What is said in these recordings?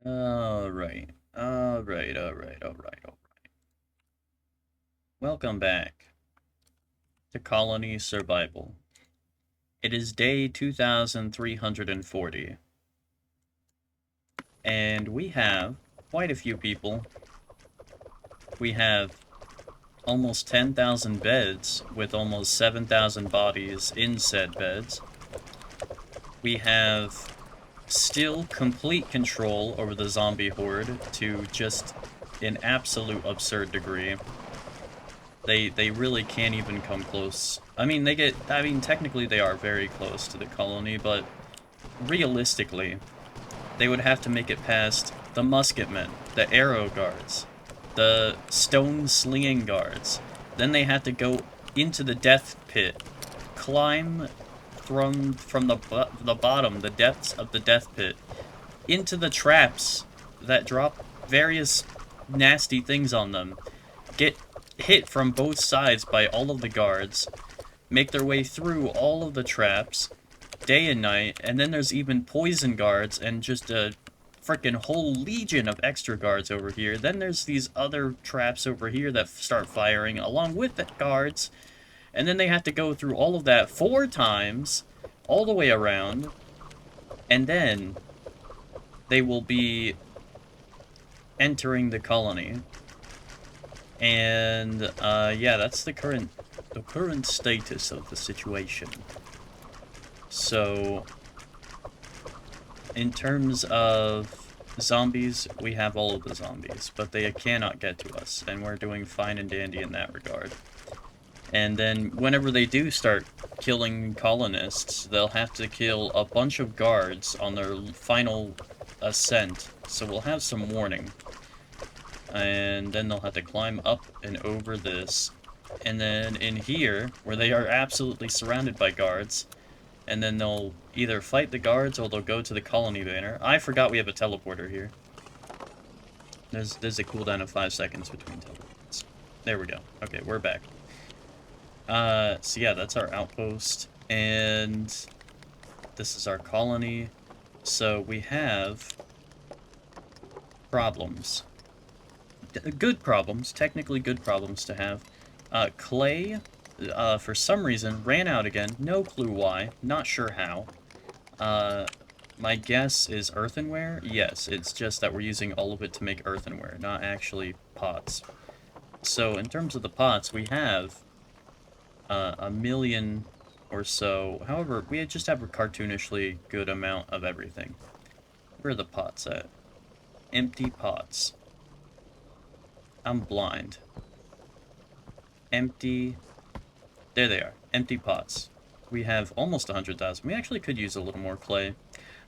Alright. Alright. Welcome back to Colony Survival. It is day 2340, and we have quite a few people. We have almost 10,000 beds, with almost 7,000 bodies in said beds. We have still complete control over the zombie horde to just an absolute absurd degree. They really can't even come close. I mean, technically they are very close to the colony, but realistically, they would have to make it past the musketmen, the arrow guards, the stone slinging guards. Then they have to go into the death pit, climb from the bottom, the depths of the death pit, into the traps that drop various nasty things on them, get hit from both sides by all of the guards, make their way through all of the traps, day and night, and then there's even poison guards and just a freaking whole legion of extra guards over here. Then there's these other traps over here that start firing along with the guards, and then they have to go through all of that 4 times, all the way around, and then they will be entering the colony. And yeah, that's the current status of the situation. So in terms of zombies, we have all of the zombies, but they cannot get to us, and we're doing fine and dandy in that regard. And then whenever they do start killing colonists, they'll have to kill a bunch of guards on their final ascent, so we'll have some warning. And then they'll have to climb up and over this. And then in here, where they are absolutely surrounded by guards, and then they'll either fight the guards or they'll go to the colony banner. I forgot we have a teleporter here. There's a cooldown of 5 seconds between teleports. There we go. Okay, we're back. So yeah, that's our outpost, and this is our colony. So we have problems. Good problems, technically good problems to have. Clay, for some reason, ran out again. No clue why. Not sure how. My guess is earthenware? Yes, it's just that we're using all of it to make earthenware, not actually pots. So, in terms of the pots, we have a million or so. However, we just have a cartoonishly good amount of everything. Where are the pots at? Empty pots. I'm blind. Empty. There they are. Empty pots. We have almost 100,000. We actually could use a little more clay.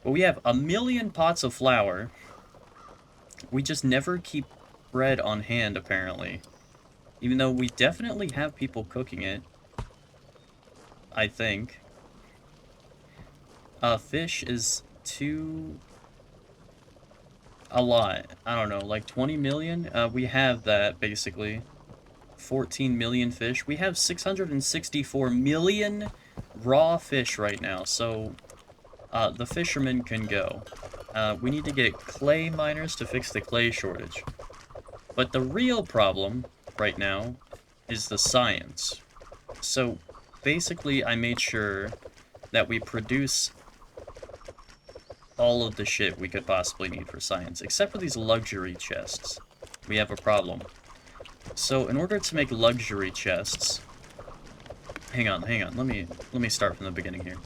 But we have a million pots of flour. We just never keep bread on hand, apparently. Even though we definitely have people cooking it. I think. Fish is a lot. I don't know, like 20 million? We have that, basically. 14 million fish. We have 664 million raw fish right now, so the fishermen can go. We need to get clay miners to fix the clay shortage. But the real problem right now is the science. So basically I made sure that we produce all of the shit we could possibly need for science, except for these luxury chests. We have a problem. So in order to make luxury chests, hang on, let me start from the beginning here.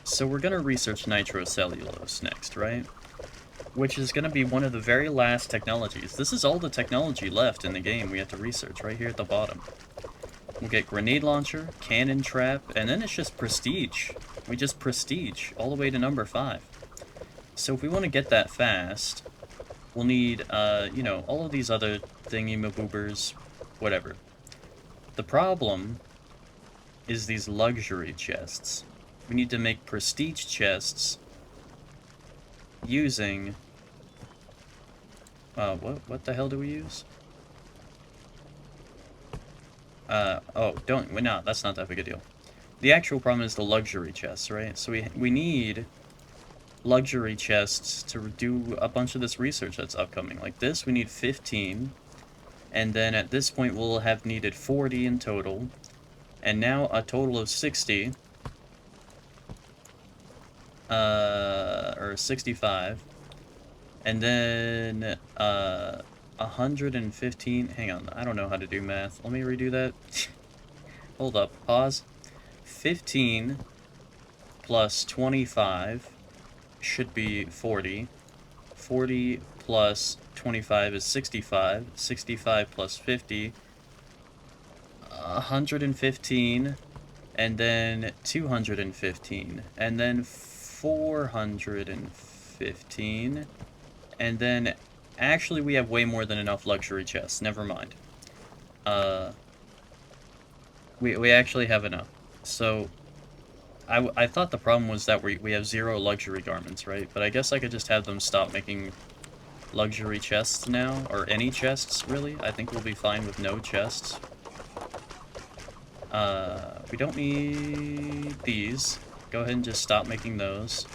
So we're gonna research nitrocellulose next, right? Which is gonna be one of the very last technologies. This is all the technology left in the game we have to research right here at the bottom. We'll get grenade launcher, cannon trap, and then it's just prestige. We just prestige all the way to number 5. So if we want to get that fast, we'll need, you know, all of these other thingy-maboobers, whatever. The problem is these luxury chests. We need to make prestige chests using... what the hell do we use? Oh, no, that's not that big a deal. The actual problem is the luxury chests, right? So we need luxury chests to do a bunch of this research that's upcoming. Like this, we need 15, and then at this point we'll have needed 40 in total, and now a total of 60, or 65, and then, 115, hang on, I don't know how to do math, let me redo that. Hold up, pause. 15 plus 25 should be 40. 40 plus 25 is 65. 65 plus 50, 115, and then 215, and then 415, and then actually we have way more than enough luxury chests. Never mind. We actually have enough. So I thought the problem was that we have 0 luxury garments, right? But I guess I could just have them stop making luxury chests now, or any chests, really. I think we'll be fine with no chests. We don't need these. Go ahead and just stop making those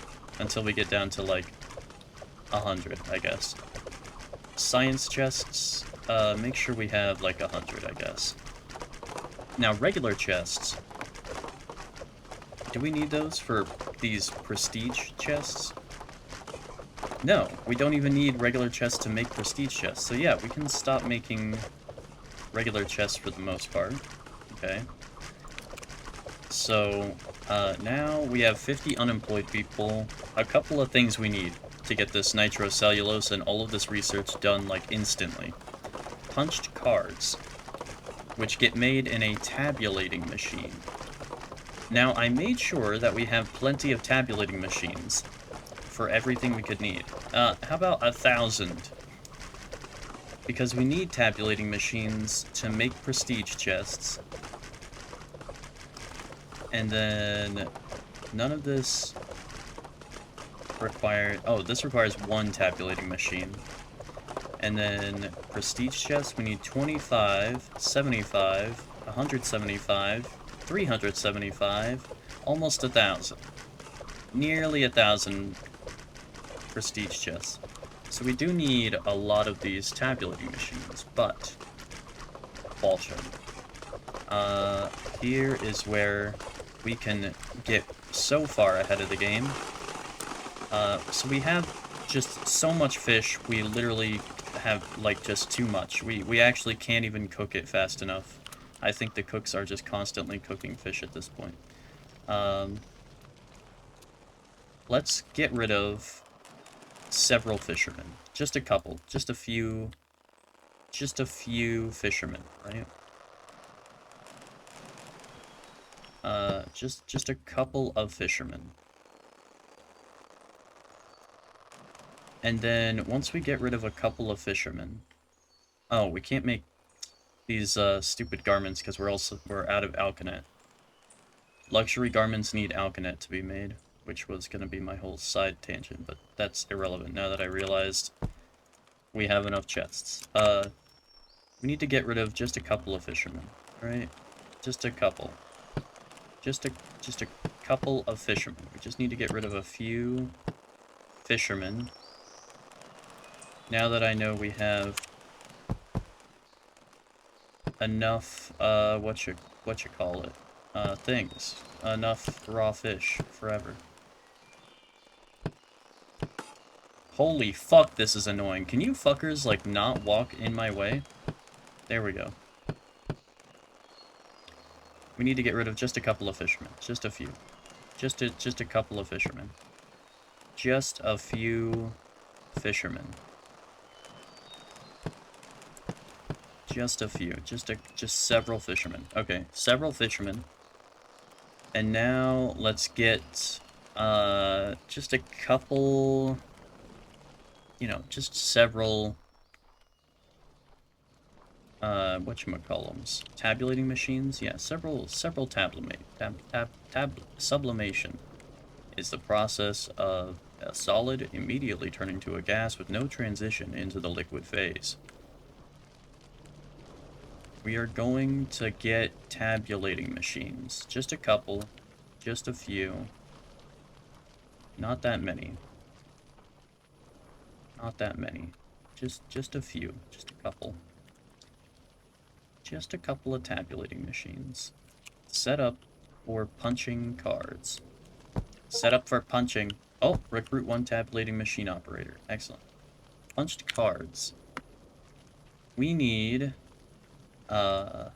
until we get down to, like, 100, I guess. Science chests, make sure we have, like, 100, I guess. Now, regular chests. Do we need those for these prestige chests? No, we don't even need regular chests to make prestige chests. So yeah, we can stop making regular chests for the most part. Okay. So, now we have 50 unemployed people. A couple of things we need to get this nitrocellulose and all of this research done, like, instantly. Punched cards, which get made in a tabulating machine. Now, I made sure that we have plenty of tabulating machines for everything we could need. How about 1,000? Because we need tabulating machines to make prestige chests. And then none of this requires... Oh, this requires 1 tabulating machine. And then prestige chests, we need 25, 75, 175, 375, almost 1,000. Nearly 1,000 prestige chests. So we do need a lot of these tabulating machines, but... bullshit. Here is where we can get so far ahead of the game. So we have just so much fish, we literally have, like, just too much. We actually can't even cook it fast enough. I think the cooks are just constantly cooking fish at this point. Let's get rid of several fishermen. Just a couple. Just a few fishermen, right? Just a couple of fishermen. And then, once we get rid of a couple of fishermen... Oh, we can't make these, stupid garments because we're out of alkanet. Luxury garments need alkanet to be made, which was gonna be my whole side tangent, but that's irrelevant now that I realized we have enough chests. We need to get rid of just a couple of fishermen, right? Just a couple. Just a couple of fishermen. We just need to get rid of a few fishermen. Now that I know we have enough, what you call it? Things. Enough raw fish forever. Holy fuck, this is annoying. Can you fuckers, like, not walk in my way? There we go. We need to get rid of just a couple of fishermen. Just a few. Just a couple of fishermen. Just a few fishermen. Just a few. Just several fishermen. Okay, several fishermen. And now let's get just a couple, you know, just several whatchamacallums? Tabulating machines? Yeah, several sublimation is the process of a solid immediately turning to a gas with no transition into the liquid phase. We are going to get tabulating machines. Just a couple. Just a few. Not that many. Not that many. Just a few. Just a couple. Just a couple of tabulating machines. Set up for punching cards. Set up for punching. Oh, recruit one tabulating machine operator. Excellent. Punched cards. We need, damn.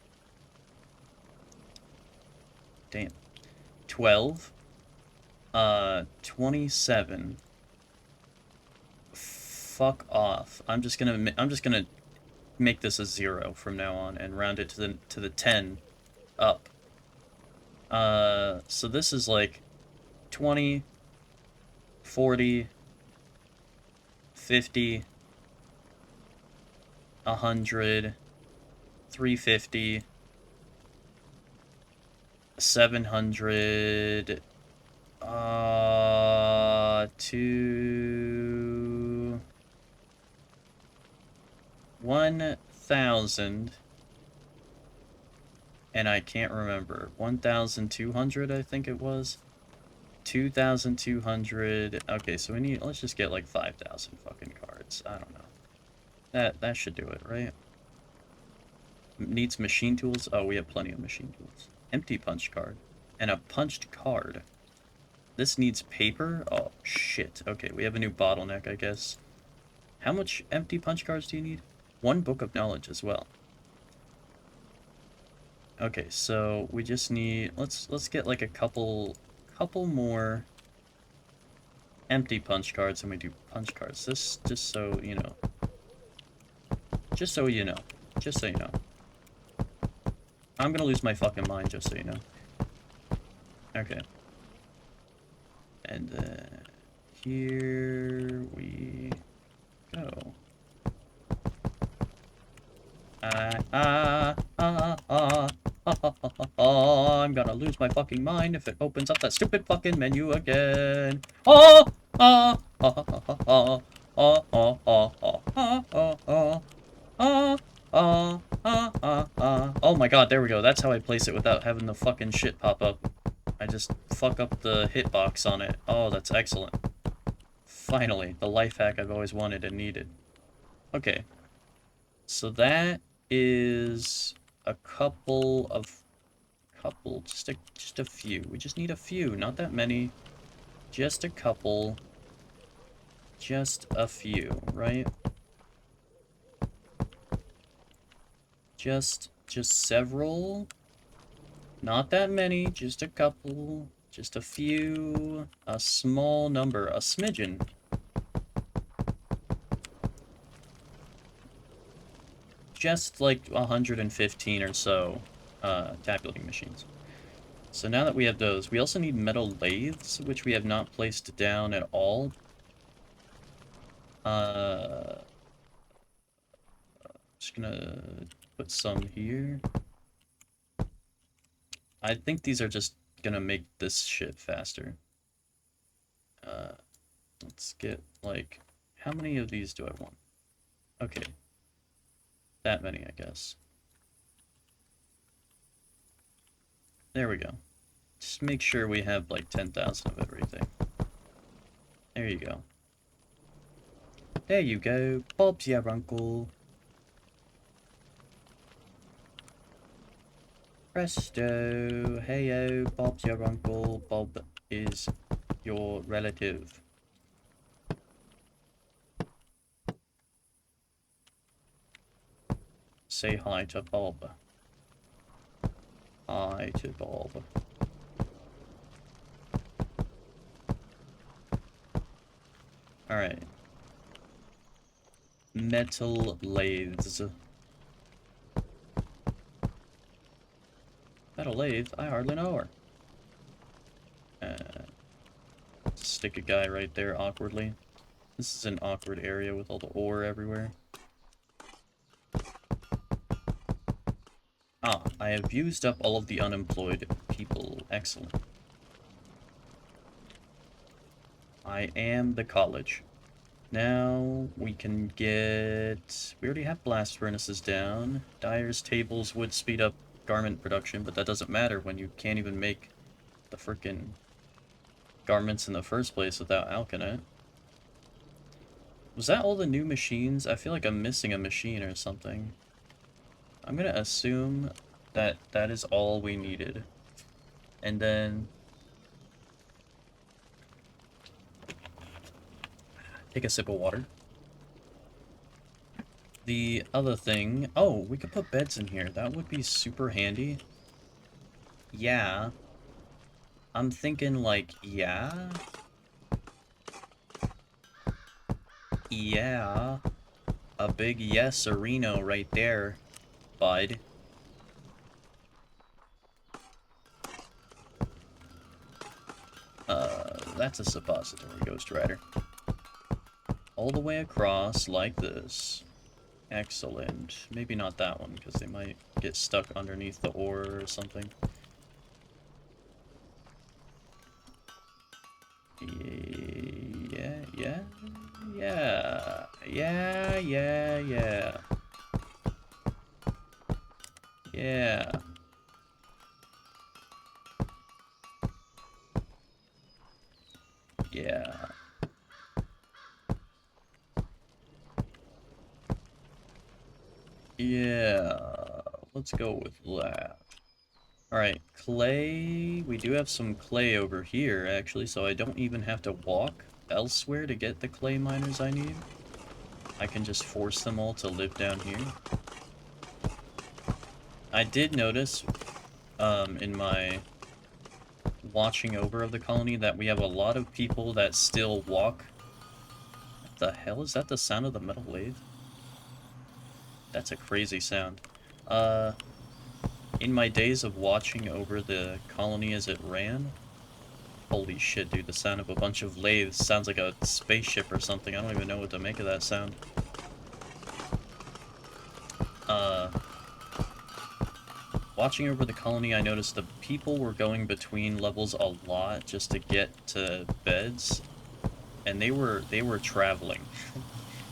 12. 27. Fuck off. I'm just gonna make this a 0 from now on and round it to the 10 up. So this is like 20, 40, 50, 100, 350, 700, to 1,000, and I can't remember. 1,200, I think it was. 2,200. Okay, so we need, let's just get like 5,000 fucking cards. I don't know. That should do it, right? Needs machine tools. Oh, we have plenty of machine tools. Empty punch card. And a punched card. This needs paper? Oh, shit. Okay, we have a new bottleneck, I guess. How much empty punch cards do you need? 1 book of knowledge as well. Okay, so we just need, let's get like a couple more empty punch cards and we do punch cards. This just so you know. Just so you know. Just so you know. I'm gonna lose my fucking mind, just so you know. Okay. And then here we go. I'm gonna lose my fucking mind if it opens up that stupid fucking menu again. Oh my god, there we go. That's how I place it without having the fucking shit pop up. I just fuck up the hitbox on it. Oh, that's excellent. Finally, the life hack I've always wanted and needed. Okay. So that is a just a few. We just need a few, not that many. Just a couple. Just a few, right? Just several. Not that many, just a couple. Just a few. A small number, a smidgen. Just like 115 or so tabulating machines. So now that we have those, we also need metal lathes, which we have not placed down at all. Just gonna put some here. I think these are just gonna make this shit faster. Let's get, like, how many of these do I want? Okay. That many, I guess. There we go. Just make sure we have, like, 10,000 of everything. There you go. There you go. Bob's your uncle. Presto. Heyo, Bob's your uncle. Bob is your relative. Say hi to Bob. Hi to Bob. Alright. Metal lathes. Metal lathe? I hardly know her. Stick a guy right there awkwardly. This is an awkward area with all the ore everywhere. Ah, I have used up all of the unemployed people. Excellent. I am the college. Now we can get... We already have blast furnaces down. Dyer's tables would speed up garment production, but that doesn't matter when you can't even make the frickin' garments in the first place without alkanet. Was that all the new machines? I feel like I'm missing a machine or something. I'm gonna assume that that is all we needed. And then... take a sip of water. The other thing... oh, we could put beds in here. That would be super handy. Yeah. I'm thinking like, yeah? Yeah. A big yes-erino right there, bud. That's a suppository, Ghost Rider. All the way across, like this. Excellent. Maybe not that one, because they might get stuck underneath the ore or something. Yeah, yeah, yeah, yeah, yeah, yeah. Yeah. Yeah. Yeah. Let's go with that. Alright, clay. We do have some clay over here, actually, so I don't even have to walk elsewhere to get the clay miners I need. I can just force them all to live down here. I did notice, in my watching over of the colony that we have a lot of people that still walk. What the hell? Is that the sound of the metal lathe? That's a crazy sound. In my days of watching over the colony as it ran, holy shit, dude, the sound of a bunch of lathes sounds like a spaceship or something. I don't even know what to make of that sound. Watching over the colony, I noticed the people were going between levels a lot just to get to beds, and they were traveling.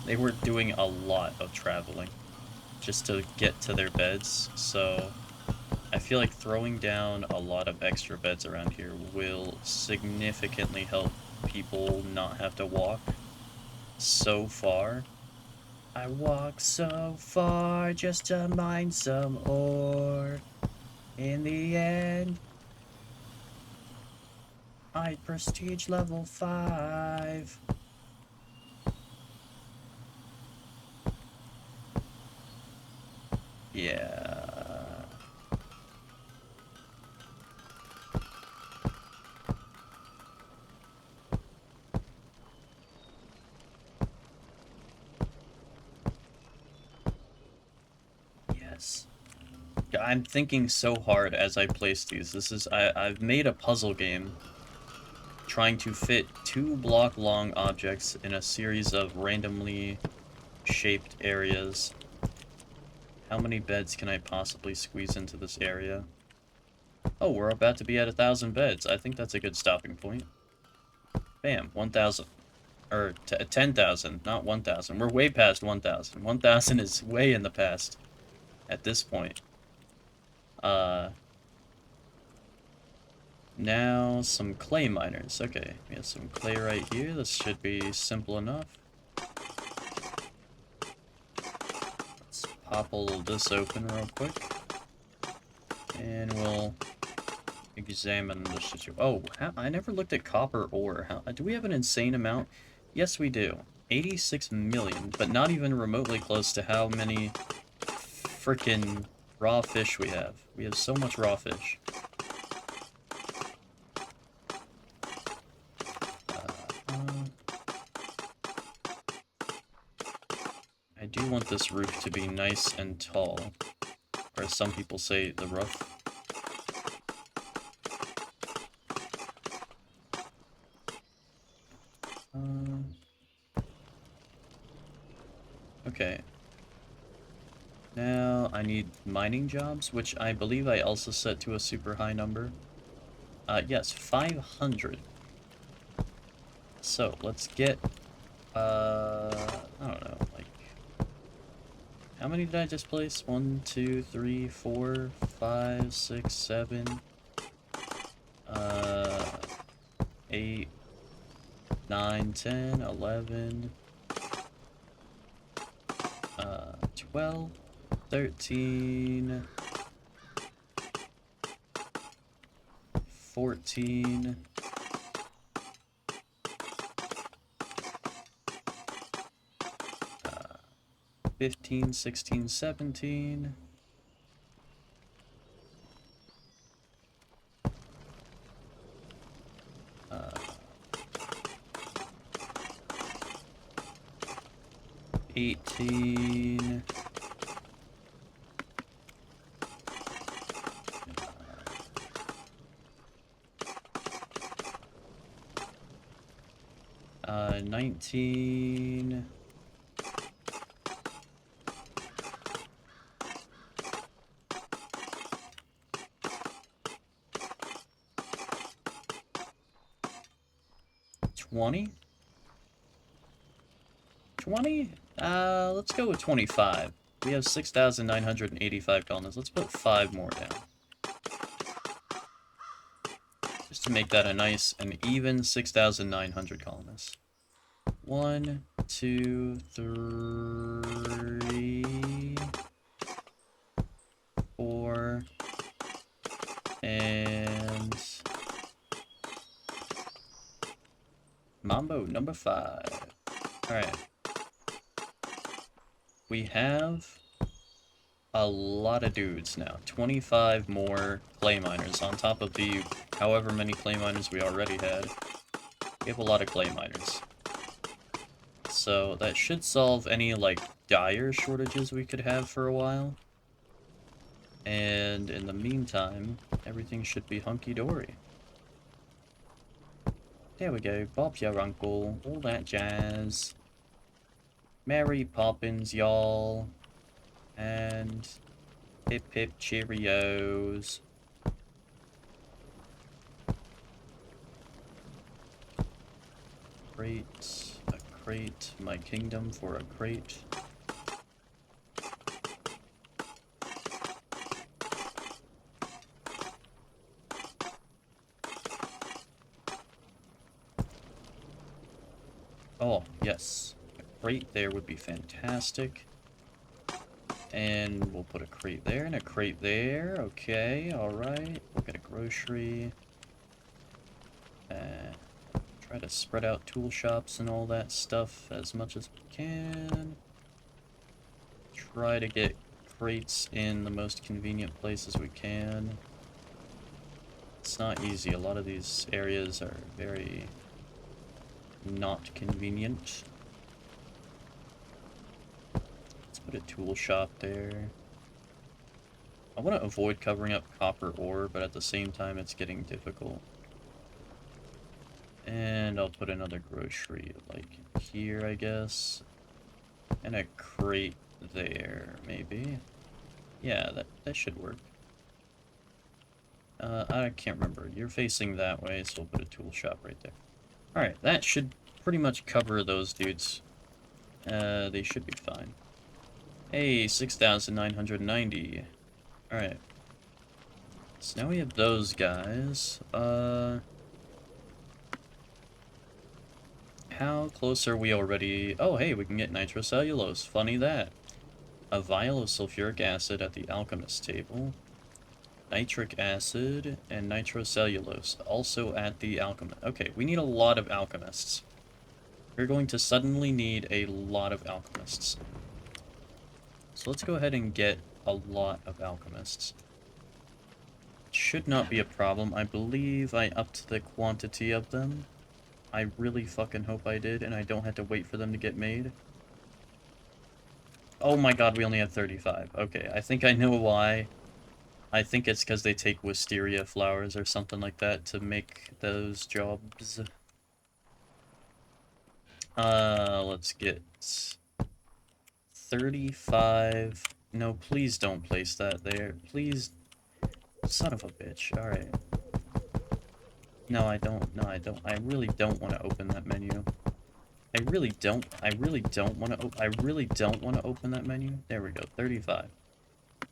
They were doing a lot of traveling just to get to their beds, so I feel like throwing down a lot of extra beds around here will significantly help people not have to walk so far. I walk so far just to mine some ore. In the end, I prestige level 5. Yeah. Yes. I'm thinking so hard as I place these. I've made a puzzle game trying to fit 2 block long objects in a series of randomly shaped areas. How many beds can I possibly squeeze into this area? Oh, we're about to be at 1,000 beds. I think that's a good stopping point. Bam, 1,000. Or 10,000, not 1,000. We're way past 1,000. 1,000 is way in the past at this point. Now some clay miners. Okay, we have some clay right here. This should be simple enough. Let's pop all this open real quick. And we'll examine the situation. Oh, I never looked at copper ore. Do we have an insane amount? Yes, we do. 86 million, but not even remotely close to how many frickin' raw fish we have. We have so much raw fish. I do want this roof to be nice and tall, or as some people say, the roof. Okay. Now I need mining jobs, which I believe I also set to a super high number. Yes, 500. So, let's get, I don't know, like, how many did I just place? 1, 2, 3, 4, 5, 6, 7, 8, 9, 10, 11, 12, 13, 14, 15, 16, 17, 18, 19, 20? 20? Let's go with 25. We have 6,985 colonists. Let's put 5 more down. Just to make that a nice and even 6,900 colonists. 1, 2, 3, 4, and Mambo number 5. Alright. We have a lot of dudes now. 25 more clay miners on top of the however many clay miners we already had. We have a lot of clay miners. So that should solve any, like, dire shortages we could have for a while. And in the meantime, everything should be hunky-dory. There we go. Bob's your uncle. All that jazz. Mary Poppins, y'all. And pip pip Cheerios. Crate. A crate. My kingdom for a crate. Oh, yes. A crate there would be fantastic. And we'll put a crate there and a crate there. Okay, alright. We'll get a grocery. Try to spread out tool shops and all that stuff as much as we can. Try to get crates in the most convenient places we can. It's not easy. A lot of these areas are very not convenient. Let's put a tool shop there. I want to avoid covering up copper ore, but at the same time it's getting difficult. And I'll put another grocery, like, here, I guess. And a crate there, maybe. Yeah, that should work. I can't remember. You're facing that way, so we'll put a tool shop right there. Alright, that should pretty much cover those dudes. They should be fine. Hey, 6,990. Alright. So now we have those guys. How close are we already? Oh, hey, we can get nitrocellulose. Funny that. A vial of sulfuric acid at the alchemist table. Nitric acid and nitrocellulose also at the alchemist. Okay, we need a lot of alchemists. We're going to suddenly need a lot of alchemists. So let's go ahead and get a lot of alchemists. Should not be a problem. I believe I upped the quantity of them. I really fucking hope I did, and I don't have to wait for them to get made. Oh my god, we only have 35. Okay, I think I know why. I think it's because they take wisteria flowers or something like that to make those jobs. Let's get 35. No, please don't place that there. Please. Son of a bitch. Alright. No, I don't. No, I don't. I really don't want to open that menu. I really don't want to open that menu. There we go, 35.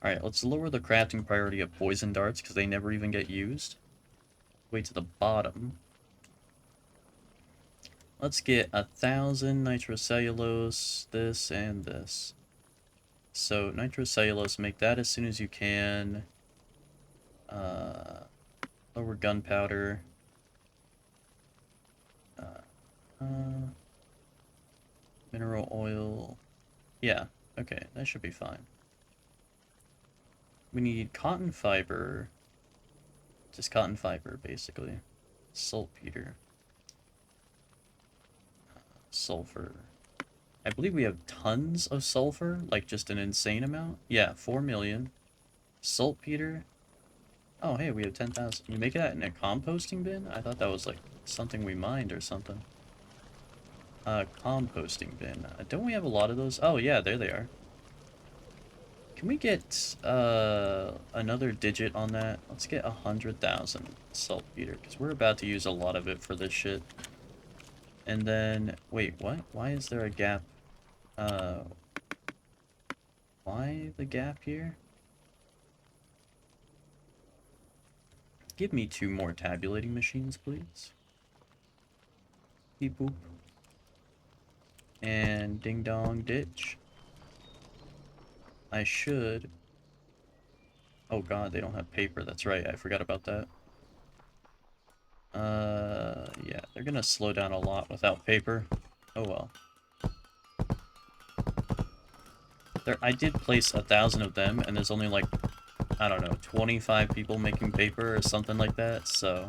Alright, let's lower the crafting priority of poison darts, because they never even get used. Way to the bottom. Let's get 1,000 nitrocellulose, this, and this. So, nitrocellulose, make that as soon as you can. Lower gunpowder. Mineral oil. Yeah, okay, that should be fine. We need cotton fiber. Just cotton fiber, basically. Saltpeter. Sulfur. I believe we have tons of sulfur, like just an insane amount. Yeah, 4 million. Saltpeter. Oh, hey, we have 10,000. We make that in a composting bin? I thought that was like something we mined or something. Composting bin. Don't we have a lot of those? Oh, yeah, there they are. Can we get, another digit on that? Let's get 100,000 saltpeter, because we're about to use a lot of it for this shit. And then, wait, what? Why is there a gap? Why the gap here? Give me 2 more tabulating machines, please. Beep boop. And ding dong ditch. I should... Oh god, they don't have paper, that's right, I forgot about that. Yeah, they're gonna slow down a lot without paper. Oh well. I did place 1,000 of them, and there's only like, I don't know, 25 people making paper or something like that, so...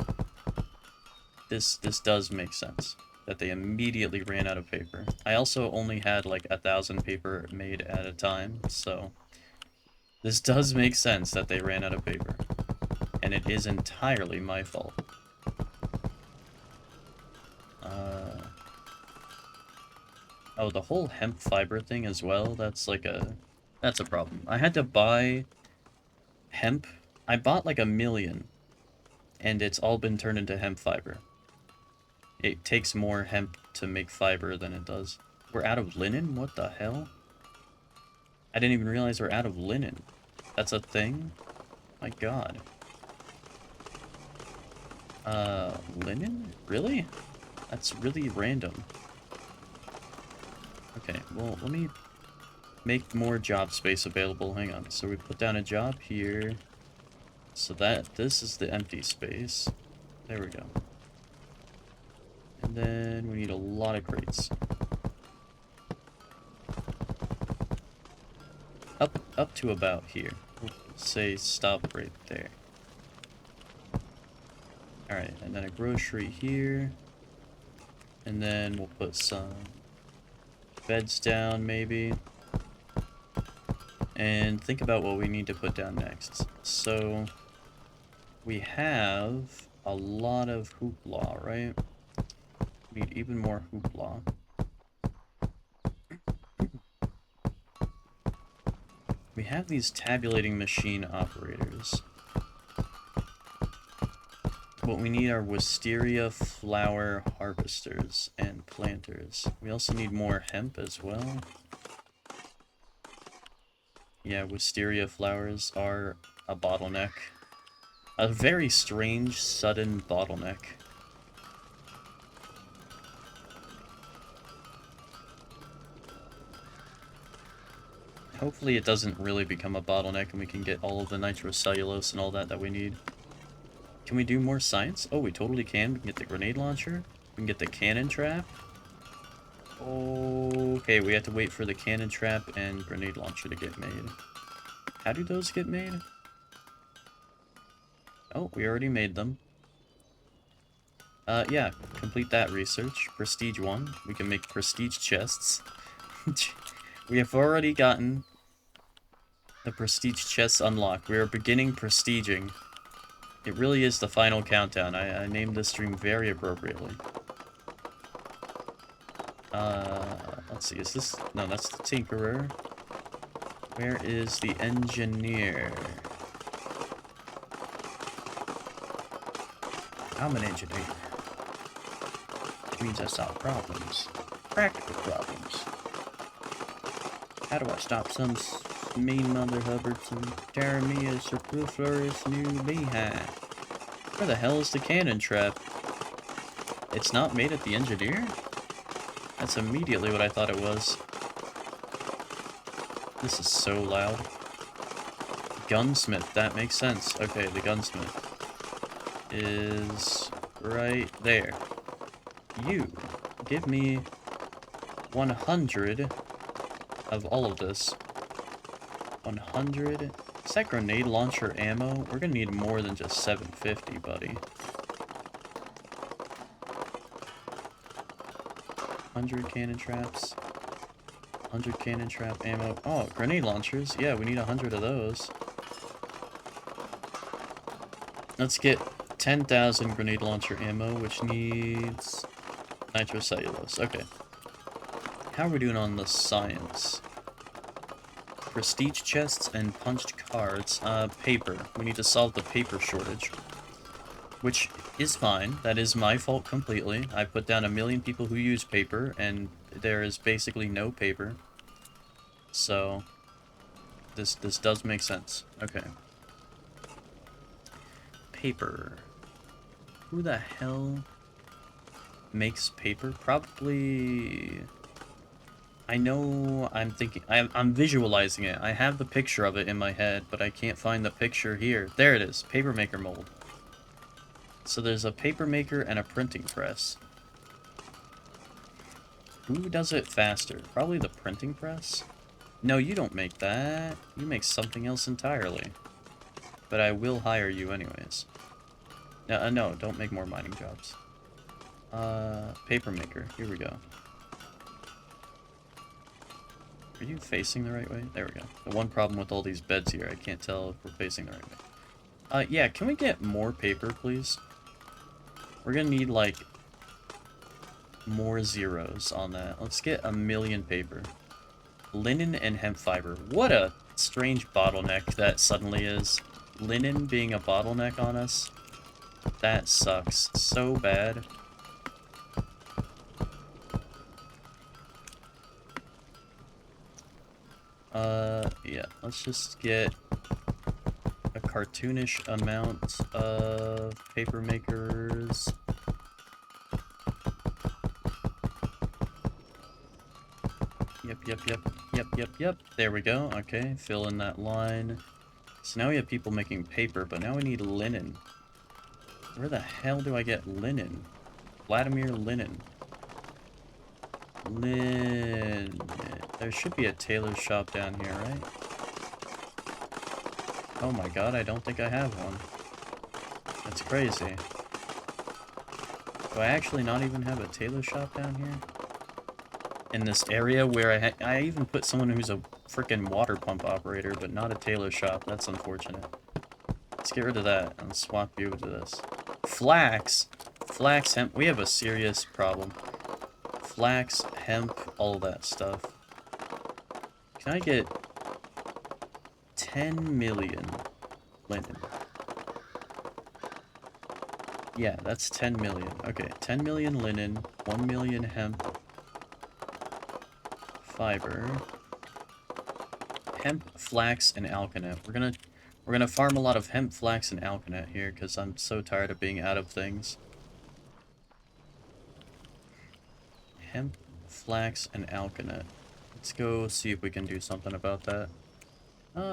This does make sense, that they immediately ran out of paper. I also only had like 1,000 paper made at a time, so... This does make sense that they ran out of paper. And it is entirely my fault. Oh, the whole hemp fiber thing as well, that's a problem. I had to buy hemp. I bought like 1 million, and it's all been turned into hemp fiber. It takes more hemp to make fiber than it does. We're out of linen? What the hell? I didn't even realize we're out of linen. That's a thing? My god. Linen? Really? That's really random. Okay, well, let me make more job space available. Hang on. So we put down a job here. So this is the empty space. There we go. And then we need a lot of crates. Up to about here. We'll say stop right there. Alright, and then a grocery here. And then we'll put some beds down, maybe. And think about what we need to put down next. So, we have a lot of hoopla, right? We need even more hoopla. We have these tabulating machine operators. What we need are wisteria flower harvesters and planters. We also need more hemp as well. Yeah, wisteria flowers are a bottleneck. A very strange, sudden bottleneck. Hopefully it doesn't really become a bottleneck and we can get all of the nitrocellulose and all that we need. Can we do more science? Oh, we totally can. We can get the grenade launcher. We can get the cannon trap. Okay, we have to wait for the cannon trap and grenade launcher to get made. How do those get made? Oh, we already made them. Yeah, complete that research. Prestige 1. We can make prestige chests. We have already gotten the prestige chests unlocked. We are beginning prestiging. It really is the final countdown. I named this stream very appropriately. Let's see, is this... No, that's the Tinkerer. Where is the Engineer? I'm an engineer. Which means I solve problems. Practical problems. How do I stop some mean mother hubbard from tearing me a superfluous new beehive? Where the hell is the cannon trap? It's not made at the Engineer? That's immediately what I thought it was. This is so loud. Gunsmith, that makes sense. Okay, the gunsmith is right there. You give me 100 of all of this. 100. Is that grenade launcher ammo? We're gonna need more than just 750, buddy. 100 cannon traps. 100 cannon trap ammo. Oh, grenade launchers. Yeah, we need 100 of those. Let's get 10,000 grenade launcher ammo, which needs nitrocellulose. Okay. How are we doing on the science? Prestige chests and punched cards. Paper. We need to solve the paper shortage. Which is fine. That is my fault completely. I put down 1 million people who use paper, and there is basically no paper. So, this does make sense. Okay. Paper. Who the hell makes paper? Probably... I know, I'm thinking, I'm visualizing it. I have the picture of it in my head, but I can't find the picture here. There it is, paper maker mold. So there's a paper maker and a printing press. Who does it faster? Probably the printing press? No, you don't make that. You make something else entirely. But I will hire you anyways. No, don't make more mining jobs. Paper maker, here we go. Are you facing the right way? There we go. The one problem with all these beds here, I can't tell if we're facing the right way. Yeah, can we get more paper, please? We're gonna need, like, more zeros on that. Let's get 1 million paper. Linen and hemp fiber. What a strange bottleneck that suddenly is. Linen being a bottleneck on us. That sucks so bad. Yeah, let's just get a cartoonish amount of paper makers. Yep. There we go. Okay, fill in that line. So now we have people making paper, but now we need linen. Where the hell do I get linen? Vladimir Linen. Linen. There should be a tailor shop down here, right? Oh my god, I don't think I have one. That's crazy. Do I actually not even have a tailor shop down here? In this area where I even put someone who's a freaking water pump operator, but not a tailor shop. That's unfortunate. Let's get rid of that and swap you to this. Flax! Flax, hemp. We have a serious problem. Flax, hemp, all that stuff. Can I get 10 million linen? Yeah, that's 10 million. Okay, 10 million linen, 1 million hemp fiber, hemp, flax, and alkanet. We're gonna farm a lot of hemp, flax, and alkanet here because I'm so tired of being out of things. Hemp, flax, and alkanet. Let's go see if we can do something about that.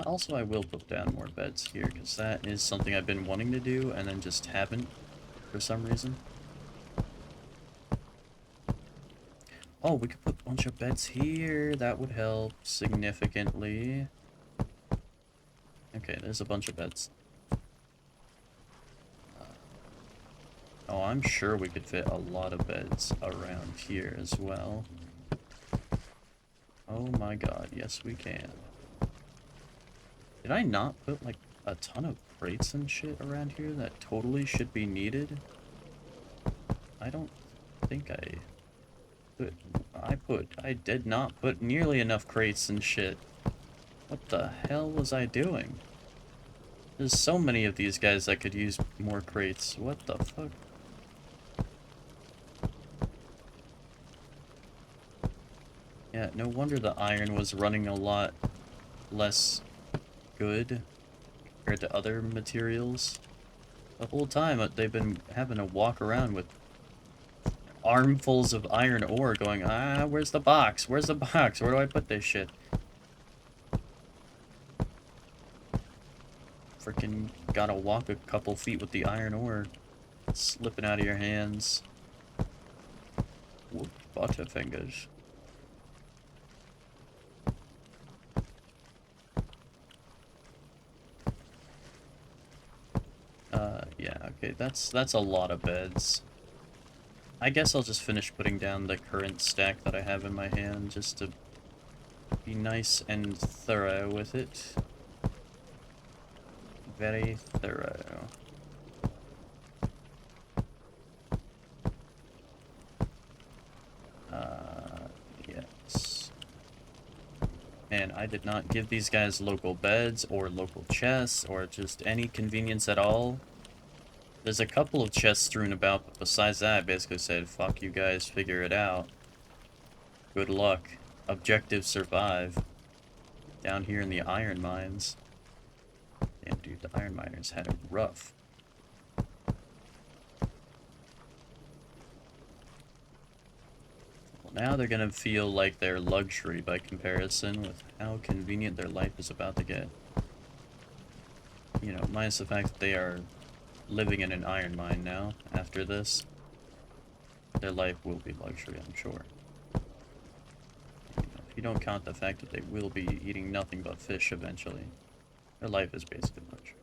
Also, I will put down more beds here because that is something I've been wanting to do and then just haven't for some reason. Oh, we could put a bunch of beds here. That would help significantly. Okay, there's a bunch of beds. Oh, I'm sure we could fit a lot of beds around here as well. Oh my god, yes we can. Did I not put, like, a ton of crates and shit around here that totally should be needed? I don't think I put. I did not put nearly enough crates and shit. What the hell was I doing? There's so many of these guys that could use more crates. What the fuck? Yeah, no wonder the iron was running a lot less good compared to other materials. The whole time they've been having to walk around with armfuls of iron ore going, where's the box? Where's the box? Where do I put this shit? Freaking gotta walk a couple feet with the iron ore slipping out of your hands. Whoop, butterfingers. Yeah, okay, that's a lot of beds. I guess I'll just finish putting down the current stack that I have in my hand, just to be nice and thorough with it. Very thorough. Yes. And I did not give these guys local beds, or local chests, or just any convenience at all. There's a couple of chests strewn about, but besides that, I basically said, fuck you guys, figure it out. Good luck. Objective survive. Down here in the iron mines. Damn, dude, the iron miners had it rough. Well, now they're gonna feel like they're luxury by comparison with how convenient their life is about to get. You know, minus the fact that they are living in an iron mine now, after this. Their life will be luxury, I'm sure. You know, if you don't count the fact that they will be eating nothing but fish eventually, their life is basically luxury.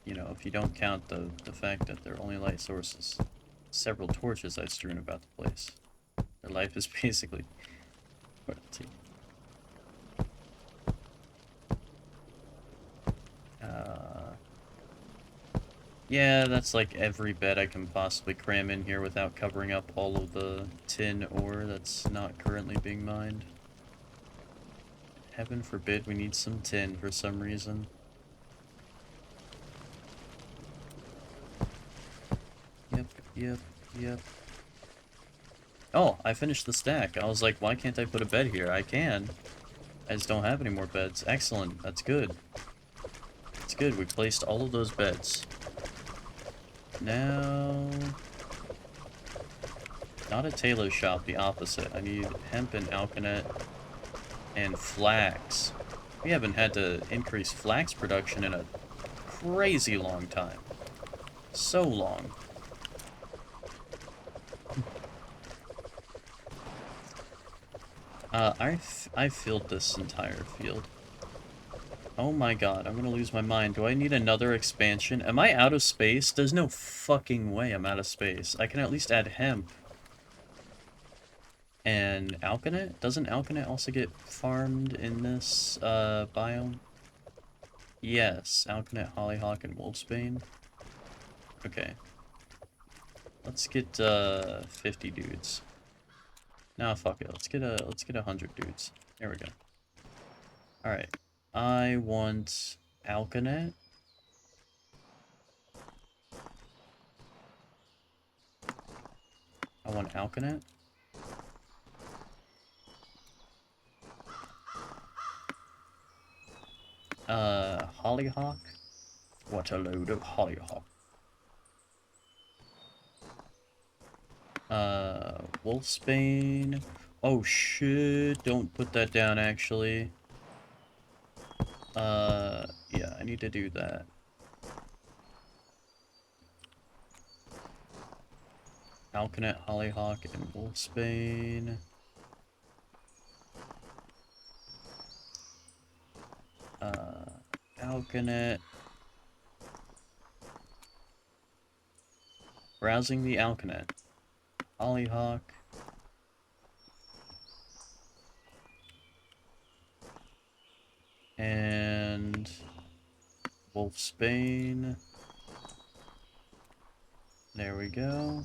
You know, if you don't count the fact that their only light source is several torches I've strewn about the place, their life is basically royalty. Yeah, that's like every bed I can possibly cram in here without covering up all of the tin ore that's not currently being mined. Heaven forbid we need some tin for some reason. Yep. Oh, I finished the stack. I was like, why can't I put a bed here? I can. I just don't have any more beds. Excellent. That's good. That's good. We placed all of those beds. Now... Not a tailor shop, the opposite. I need hemp and alkanet and flax. We haven't had to increase flax production in a crazy long time. So long. I filled this entire field. Oh my god, I'm gonna lose my mind. Do I need another expansion? Am I out of space? There's no fucking way I'm out of space. I can at least add hemp. And alkanet? Doesn't alkanet also get farmed in this, biome? Yes, alkanet, hollyhock, and wolfsbane. Okay. Let's get, 50 dudes. Nah, fuck it. Let's get 100 dudes. There we go. Alright. I want alkanet. I want alkanet. Hollyhock. What a load of hollyhock. Wolfsbane. Oh shit, don't put that down actually. Yeah, I need to do that. Alkanet, hollyhock, and wolfsbane. Alkanet. Browsing the alkanet. Hollyhock. And wolfsbane. There we go.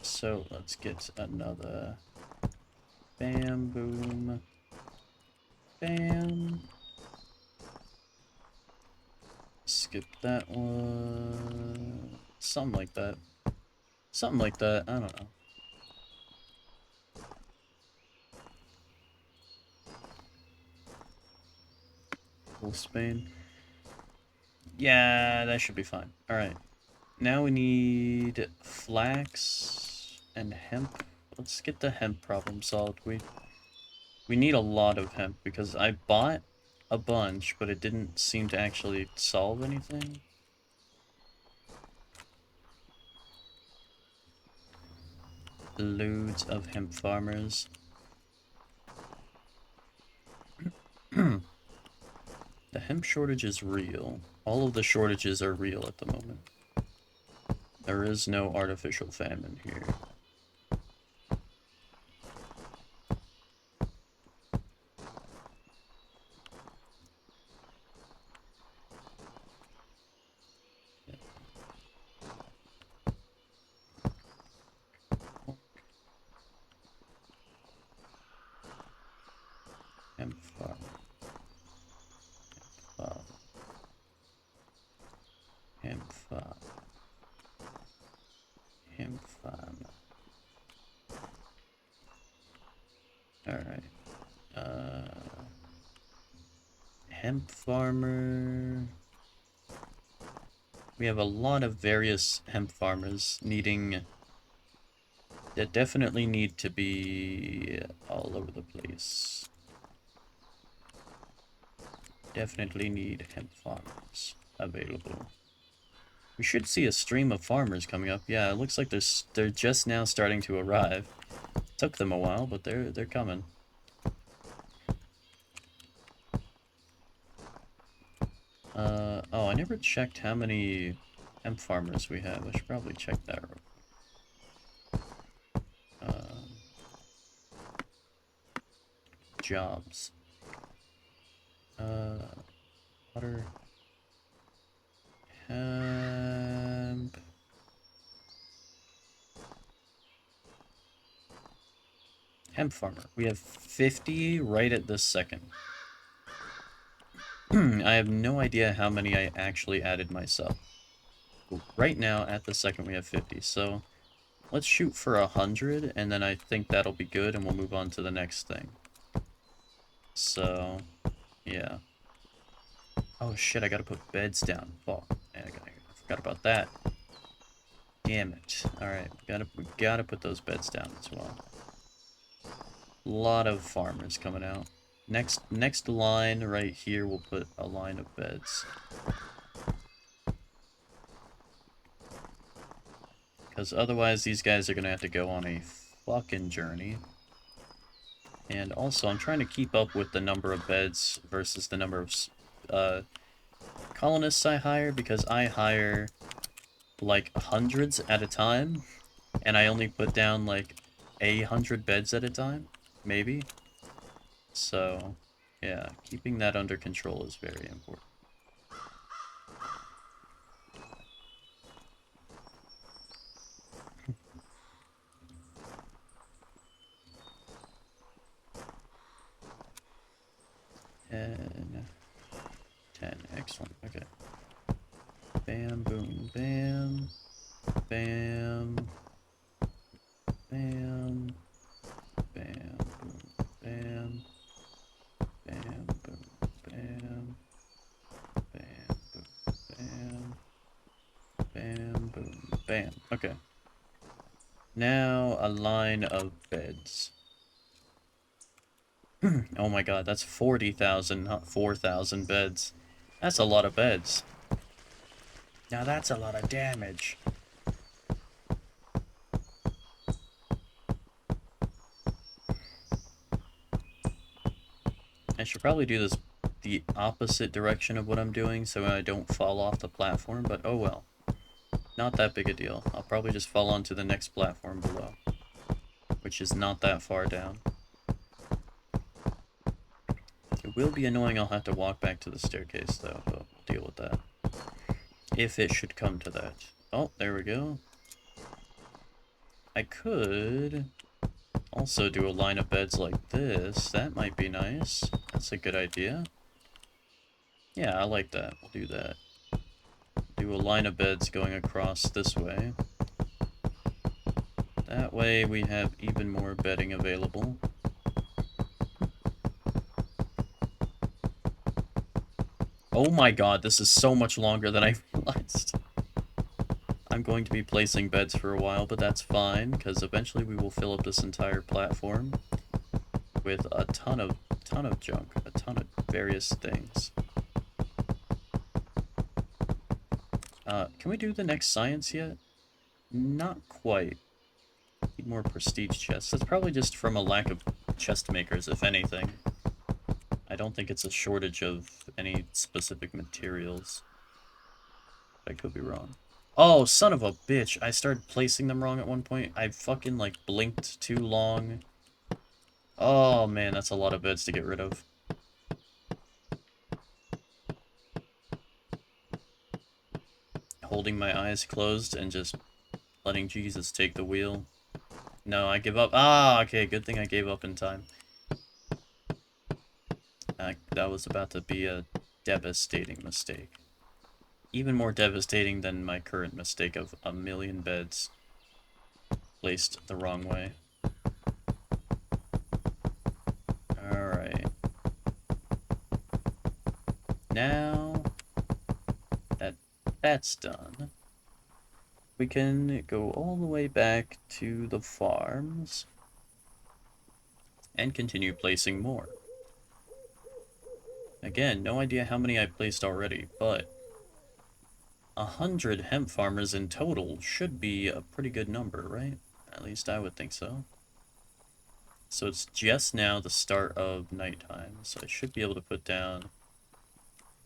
So let's get another bam, boom, bam. Skip that one. Something like that. Something like that. I don't know. Wolfsbane. Yeah, that should be fine. Alright. Now we need flax and hemp. Let's get the hemp problem solved. We need a lot of hemp because I bought a bunch, but it didn't seem to actually solve anything. Loads of hemp farmers. The hemp shortage is real. All of the shortages are real at the moment. There is no artificial famine here. Hemp farm. Hemp farm. Hemp farm. Alright. Hemp farmer. We have a lot of various hemp farmers needing... that definitely need to be all over the place. Definitely need hemp farmers available. We should see a stream of farmers coming up. Yeah, it looks like they're just now starting to arrive. Took them a while, but they're coming. Oh, I never checked how many hemp farmers we have. I should probably check that real quick. Jobs. Water. Hemp. Hemp farmer. We have 50 right at this second. I have no idea how many I actually added myself. Right now, at the second, we have 50. So let's shoot for 100, and then I think that'll be good, and we'll move on to the next thing. So, yeah. Oh shit, I gotta put beds down. Fuck. I forgot about that. Damn it. Alright, we gotta put those beds down as well. A lot of farmers coming out. Next line right here, we'll put a line of beds. Because otherwise these guys are gonna have to go on a fucking journey. And also, I'm trying to keep up with the number of beds versus the number of colonists I hire, because I hire like hundreds at a time, and I only put down like 100 beds at a time, maybe. So, yeah, keeping that under control is very important. And 10, excellent, okay. Bam, boom, bam, bam, bam, bam, boom, bam, bam, boom, bam, bam, boom, bam, bam, boom, bam. Okay. Now a line of beds. Oh my god, that's 40,000, not 4,000 beds. That's a lot of beds. Now that's a lot of damage. I should probably do this the opposite direction of what I'm doing so I don't fall off the platform, but oh well. Not that big a deal. I'll probably just fall onto the next platform below, which is not that far down. It will be annoying, I'll have to walk back to the staircase though, but we'll deal with that. If it should come to that. Oh, there we go. I could also do a line of beds like this. That might be nice. That's a good idea. Yeah, I like that. We'll do that. Do a line of beds going across this way. That way we have even more bedding available. Oh my god, this is so much longer than I realized. I'm going to be placing beds for a while, but that's fine, because eventually we will fill up this entire platform with a ton ton of junk, a ton of various things. Can we do the next science yet? Not quite. Need more prestige chests. That's probably just from a lack of chest makers, if anything. I don't think it's a shortage of any specific materials. I could be wrong. Oh, son of a bitch. I started placing them wrong at one point. I fucking, like, blinked too long. Oh, man, that's a lot of beds to get rid of. Holding my eyes closed and just letting Jesus take the wheel. No, I give up. Ah, okay, good thing I gave up in time. That was about to be a devastating mistake. Even more devastating than my current mistake of a million beds placed the wrong way. Alright. Now that that's done, we can go all the way back to the farms and continue placing more. Again, no idea how many I placed already, but 100 hemp farmers in total should be a pretty good number, right? At least I would think so. So it's just now the start of nighttime, so I should be able to put down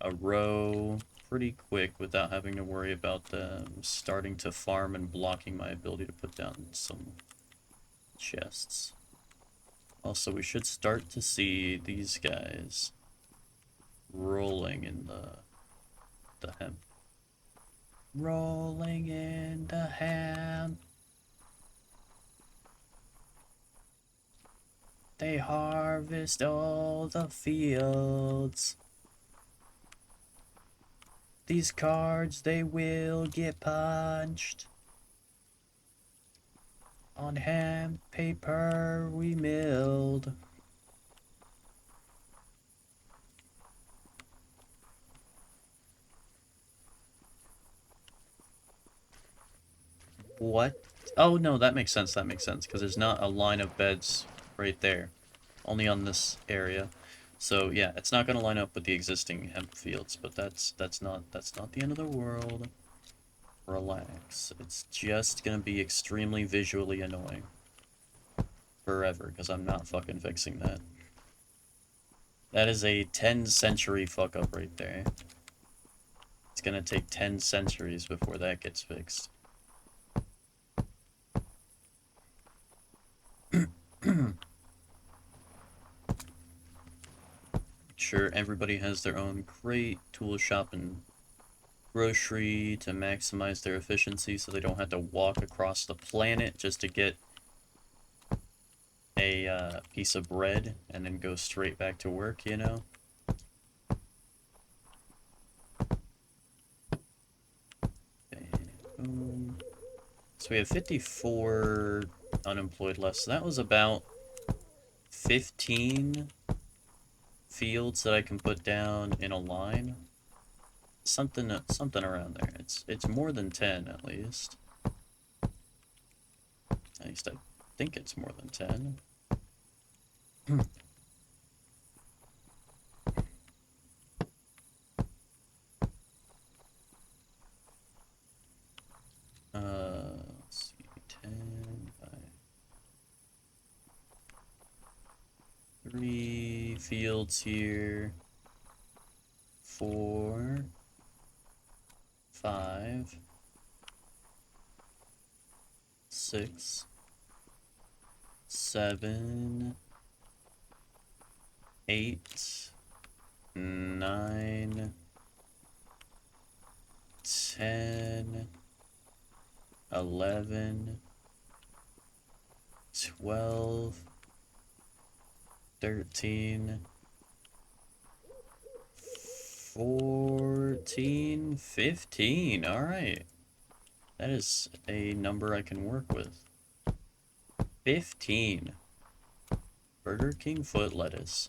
a row pretty quick without having to worry about them starting to farm and blocking my ability to put down some chests. Also, we should start to see these guys rolling in the hemp. Rolling in the hemp. They harvest all the fields. These cards, they will get punched. On hemp paper we milled. What? Oh, no, that makes sense, because there's not a line of beds right there. Only on this area. So, yeah, it's not going to line up with the existing hemp fields, but that's not the end of the world. Relax. It's just going to be extremely visually annoying. Forever, because I'm not fucking fixing that. That is a 10-century fuck-up right there. It's going to take 10 centuries before that gets fixed. Sure, everybody has their own crate, tool shop, and grocery to maximize their efficiency so they don't have to walk across the planet just to get a piece of bread and then go straight back to work, you know? Okay, boom. So we have 54 unemployed left, so that was about 15 fields that I can put down in a line. Something around there. It's more than 10 at least. At least I think it's more than 10. Let's see, 10 by 3 fields here. 4, 5, 6, 7, 8, 9, 10, 11, 12, 13, 14, 15. Alright. That is a number I can work with. 15. Burger King foot lettuce.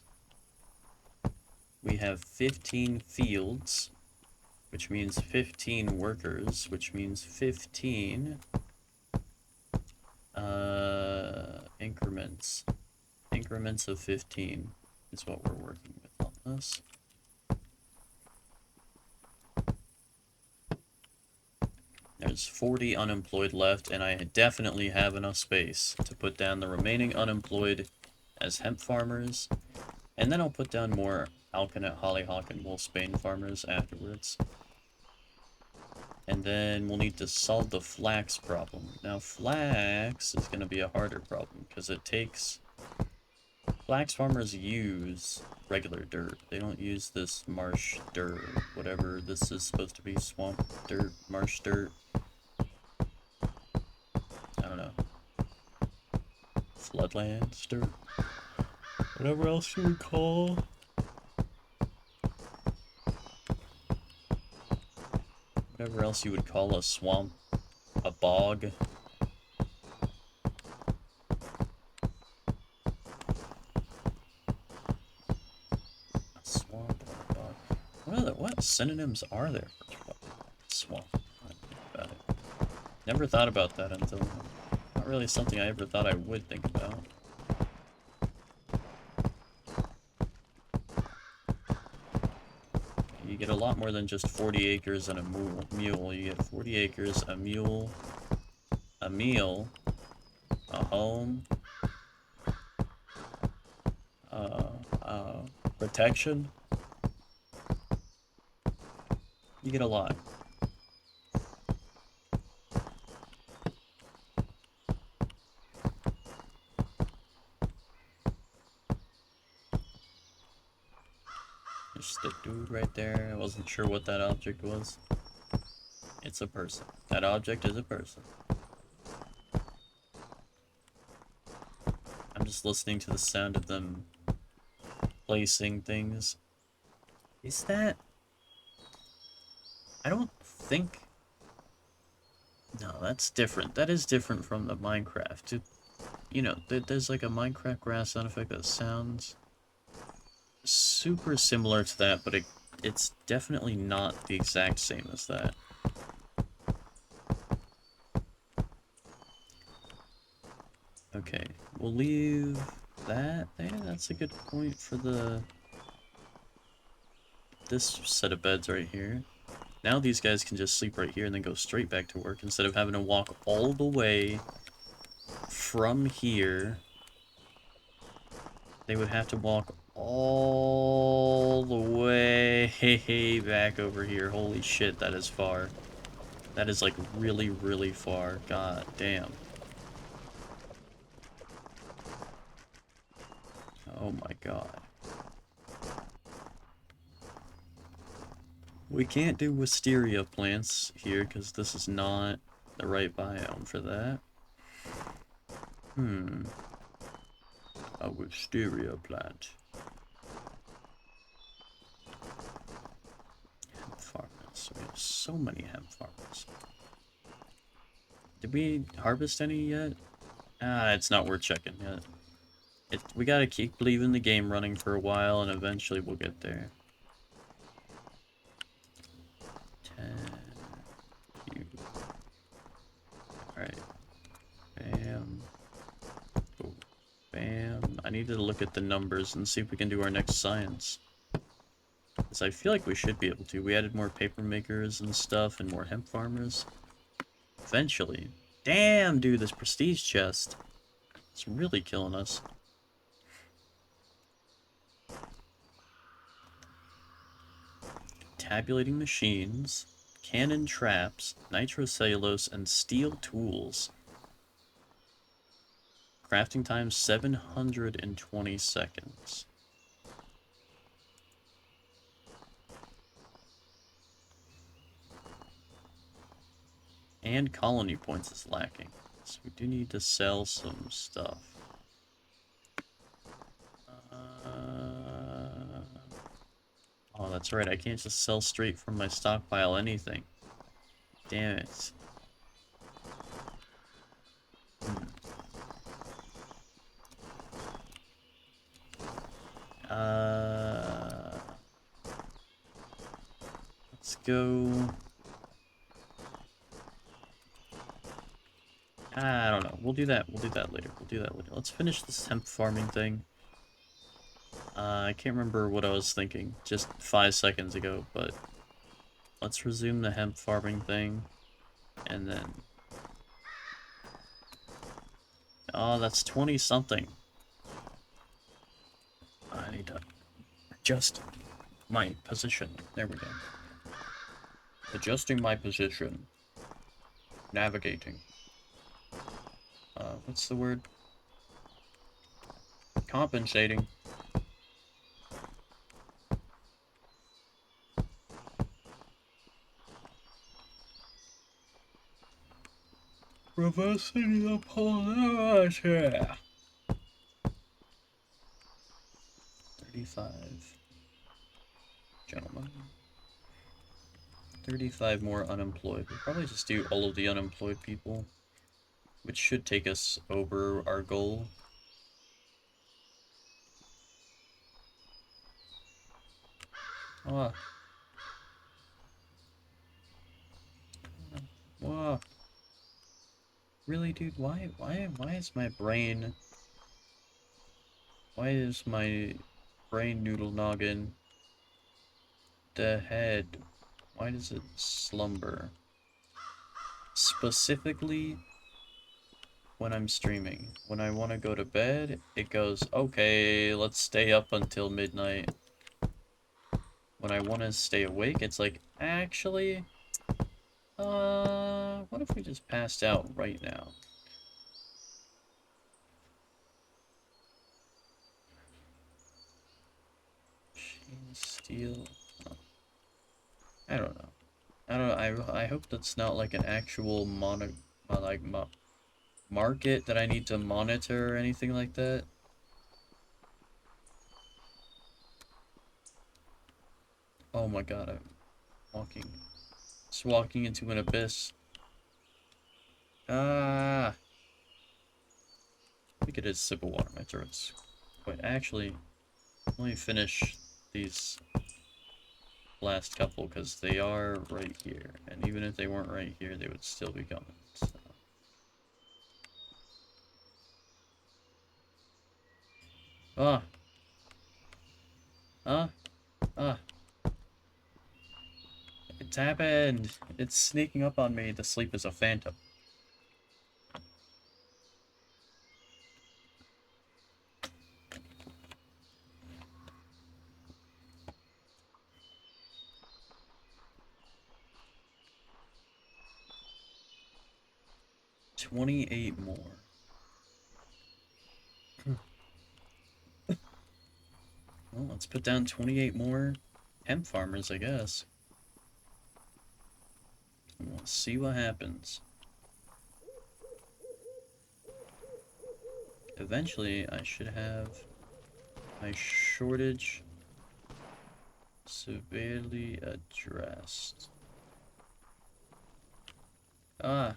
We have 15 fields, which means 15 workers, which means 15 increments. Increments of 15. is what we're working with on this. There's 40 unemployed left, and I definitely have enough space to put down the remaining unemployed as hemp farmers, and then I'll put down more alkanet, hollyhock, and wolfsbane farmers afterwards. And then we'll need to solve the flax problem. Now, flax is going to be a harder problem, because it takes... Flax farmers use regular dirt. They don't use this marsh dirt, whatever this is supposed to be. Swamp dirt, marsh dirt. I don't know. Floodlands dirt. Whatever else you would call... Whatever else you would call a swamp. A bog. Swamp or bog. What synonyms are there for swamp? I think about it. Never thought about that until... Not really something I ever thought I would think about. You get a lot more than just 40 acres and a mule. You get 40 acres, a mule, a meal, a home, protection. You get a lot. There's the dude right there. I wasn't sure what that object was. It's a person. That object is a person. I'm just listening to the sound of them placing things. Is that... I don't think... No, that's different. That is different from the Minecraft. You know, there's like a Minecraft grass sound effect that sounds super similar to that, but it's definitely not the exact same as that. Okay, we'll leave that there. That's a good point for this set of beds right here. Now these guys can just sleep right here and then go straight back to work instead of having to walk all the way from here. They would have to walk all the way back over here. Holy shit, that is far. That is like really, really far. God damn. Oh my god. We can't do wisteria plants here because this is not the right biome for that. A wisteria plant. Hemp farmers. We have so many hemp farmers. Did we harvest any yet? It's not worth checking yet. We gotta keep leaving the game running for a while and eventually we'll get there. 10. Alright. Bam. Boom. Bam. I need to look at the numbers and see if we can do our next science. Because I feel like we should be able to. We added more paper makers and stuff and more hemp farmers. Eventually. Damn, dude, this prestige chest. It's really killing us. Tabulating machines, cannon traps, nitrocellulose, and steel tools. Crafting time 720 seconds. And colony points is lacking. So we do need to sell some stuff. Oh, that's right. I can't just sell straight from my stockpile anything. Damn it. Let's go... I don't know. We'll do that. We'll do that later. We'll do that later. Let's finish this hemp farming thing. I can't remember what I was thinking just 5 seconds ago, but let's resume the hemp farming thing, and then... Oh, that's 20-something. I need to adjust my position. There we go. Adjusting my position. Navigating. What's the word? Compensating. Reversing the polarity. 35. Gentlemen. 35 more unemployed. We'll probably just do all of the unemployed people, which should take us over our goal. Ah. Wow. Really, dude? Why is my brain... Why is my brain noodle noggin the head? Why does it slumber? Specifically, when I'm streaming. When I want to go to bed, it goes, okay, let's stay up until midnight. When I want to stay awake, it's like, actually, what if we just passed out right now? Steel. Oh. I don't know. I hope that's not like an actual market that I need to monitor or anything like that. Oh my god, I'm walking. Just walking into an abyss. Ah! I think it is sip of water. My throat's... Wait, actually, let me finish these last couple, because they are right here. And even if they weren't right here, they would still be coming. So. Ah! Ah! Ah! It's happened! It's sneaking up on me. The sleep is a phantom. $28 more. Well, let's put down 28 more hemp farmers, I guess. And we'll see what happens. Eventually, I should have my shortage severely addressed. Ah!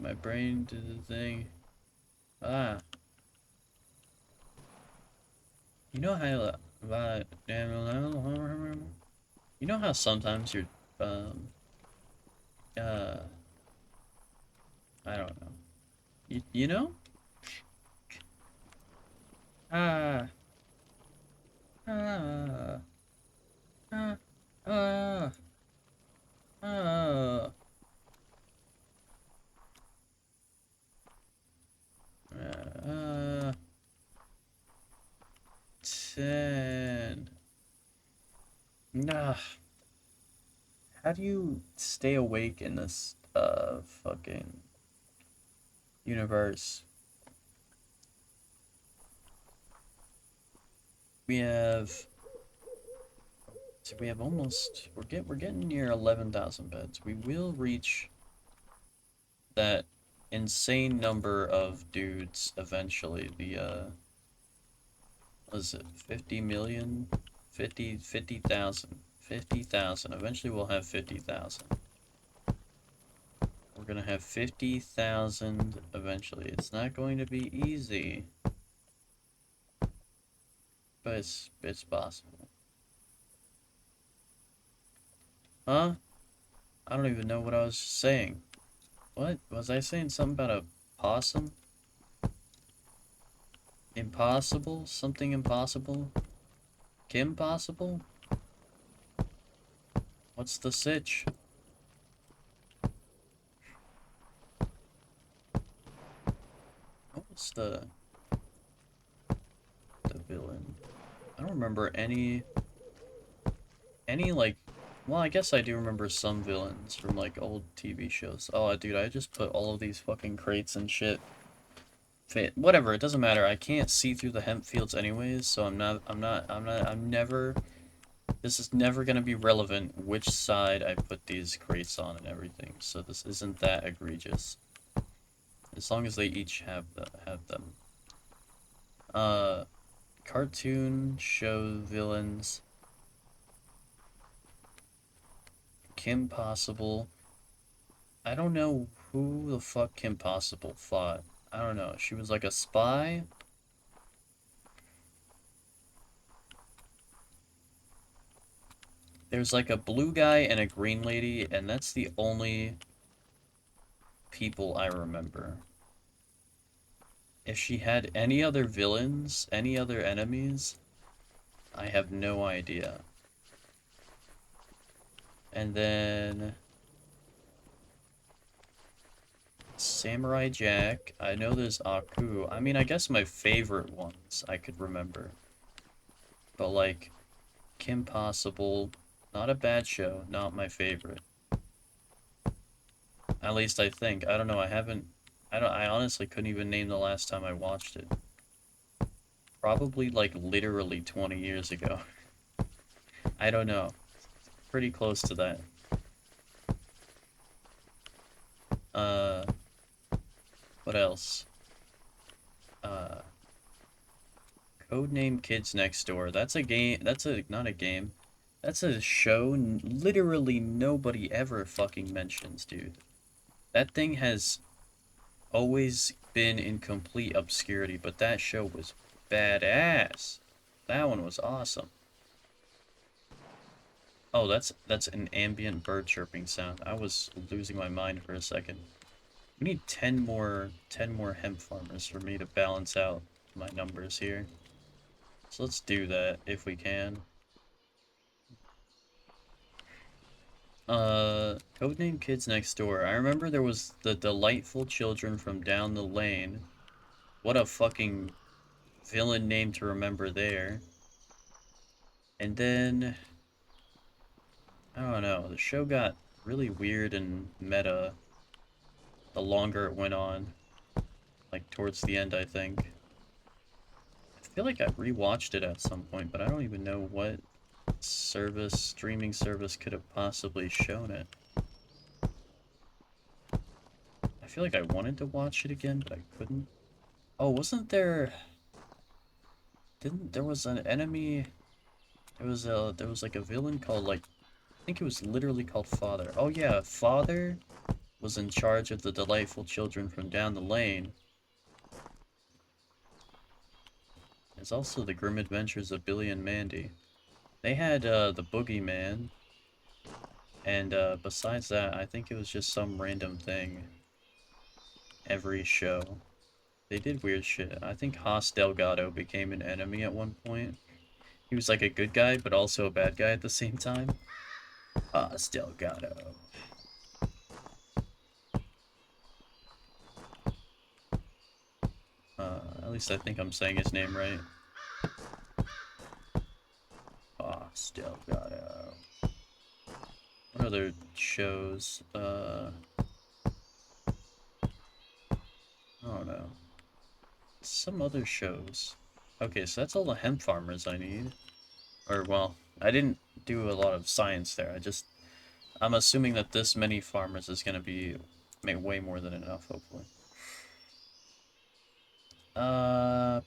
My brain did the thing. Ah! You know how, you know how sometimes you're, uh, I don't know. You know? Ah! Ah! Ah! Ah! Ah! 10. Nah. How do you stay awake in this, fucking universe? We have... So we have almost... We're getting near 11,000 beds. We will reach that insane number of dudes eventually. The, what is it? 50 million? 50,000. 50,000. Eventually we'll have 50,000. We're gonna have 50,000 eventually. It's not going to be easy, but it's possible. Huh? I don't even know what I was saying. What? Was I saying something about a possum? Impossible? Something impossible? Kim possible? What's the sitch? What was the villain? I don't remember any like, well, I guess I do remember some villains from like old TV shows. Oh, dude, I just put all of these fucking crates and shit. Whatever, it doesn't matter. I can't see through the hemp fields anyways, so I'm never, this is never gonna be relevant which side I put these crates on and everything. So this isn't that egregious. As long as they each have them. Cartoon show villains. Kim Possible. I don't know who the fuck Kim Possible fought. I don't know. She was like a spy? There's like a blue guy and a green lady, and that's the only people I remember. If she had any other villains, any other enemies, I have no idea. And then Samurai Jack. I know there's Aku. I mean, I guess my favorite ones I could remember. But like Kim Possible, not a bad show, not my favorite. At least I think. I don't know, I honestly couldn't even name the last time I watched it. Probably like literally 20 years ago. I don't know. Pretty close to that. What else? Codename Kids Next Door. That's a game. Not a game. That's a show literally nobody ever fucking mentions, dude. That thing has always been in complete obscurity, but that show was badass. That one was awesome. Oh, that's an ambient bird chirping sound. I was losing my mind for a second. We need 10 more hemp farmers for me to balance out my numbers here. So let's do that if we can. Codename Kids Next Door. I remember there was the Delightful Children from Down the Lane. What a fucking villain name to remember there. And then, I don't know, the show got really weird and meta the longer it went on. Like, towards the end, I think. I feel like I rewatched it at some point, but I don't even know what streaming service could have possibly shown it. I feel like I wanted to watch it again, but I couldn't. Oh, wasn't there... there was an enemy... there was like a villain called like... I think it was literally called Father. Oh yeah, Father was in charge of the Delightful Children from Down the Lane. There's also the Grim Adventures of Billy and Mandy. They had the Boogeyman, and besides that, I think it was just some random thing every show. They did weird shit. I think Haas Delgado became an enemy at one point. He was like a good guy, but also a bad guy at the same time. Haas Delgado. At least I think I'm saying his name right. Haas Delgado. What other shows? I don't know. Some other shows. Okay, so that's all the hemp farmers I need. Or, well, I didn't do a lot of science there. I'm assuming that this many farmers is gonna be way more than enough, hopefully.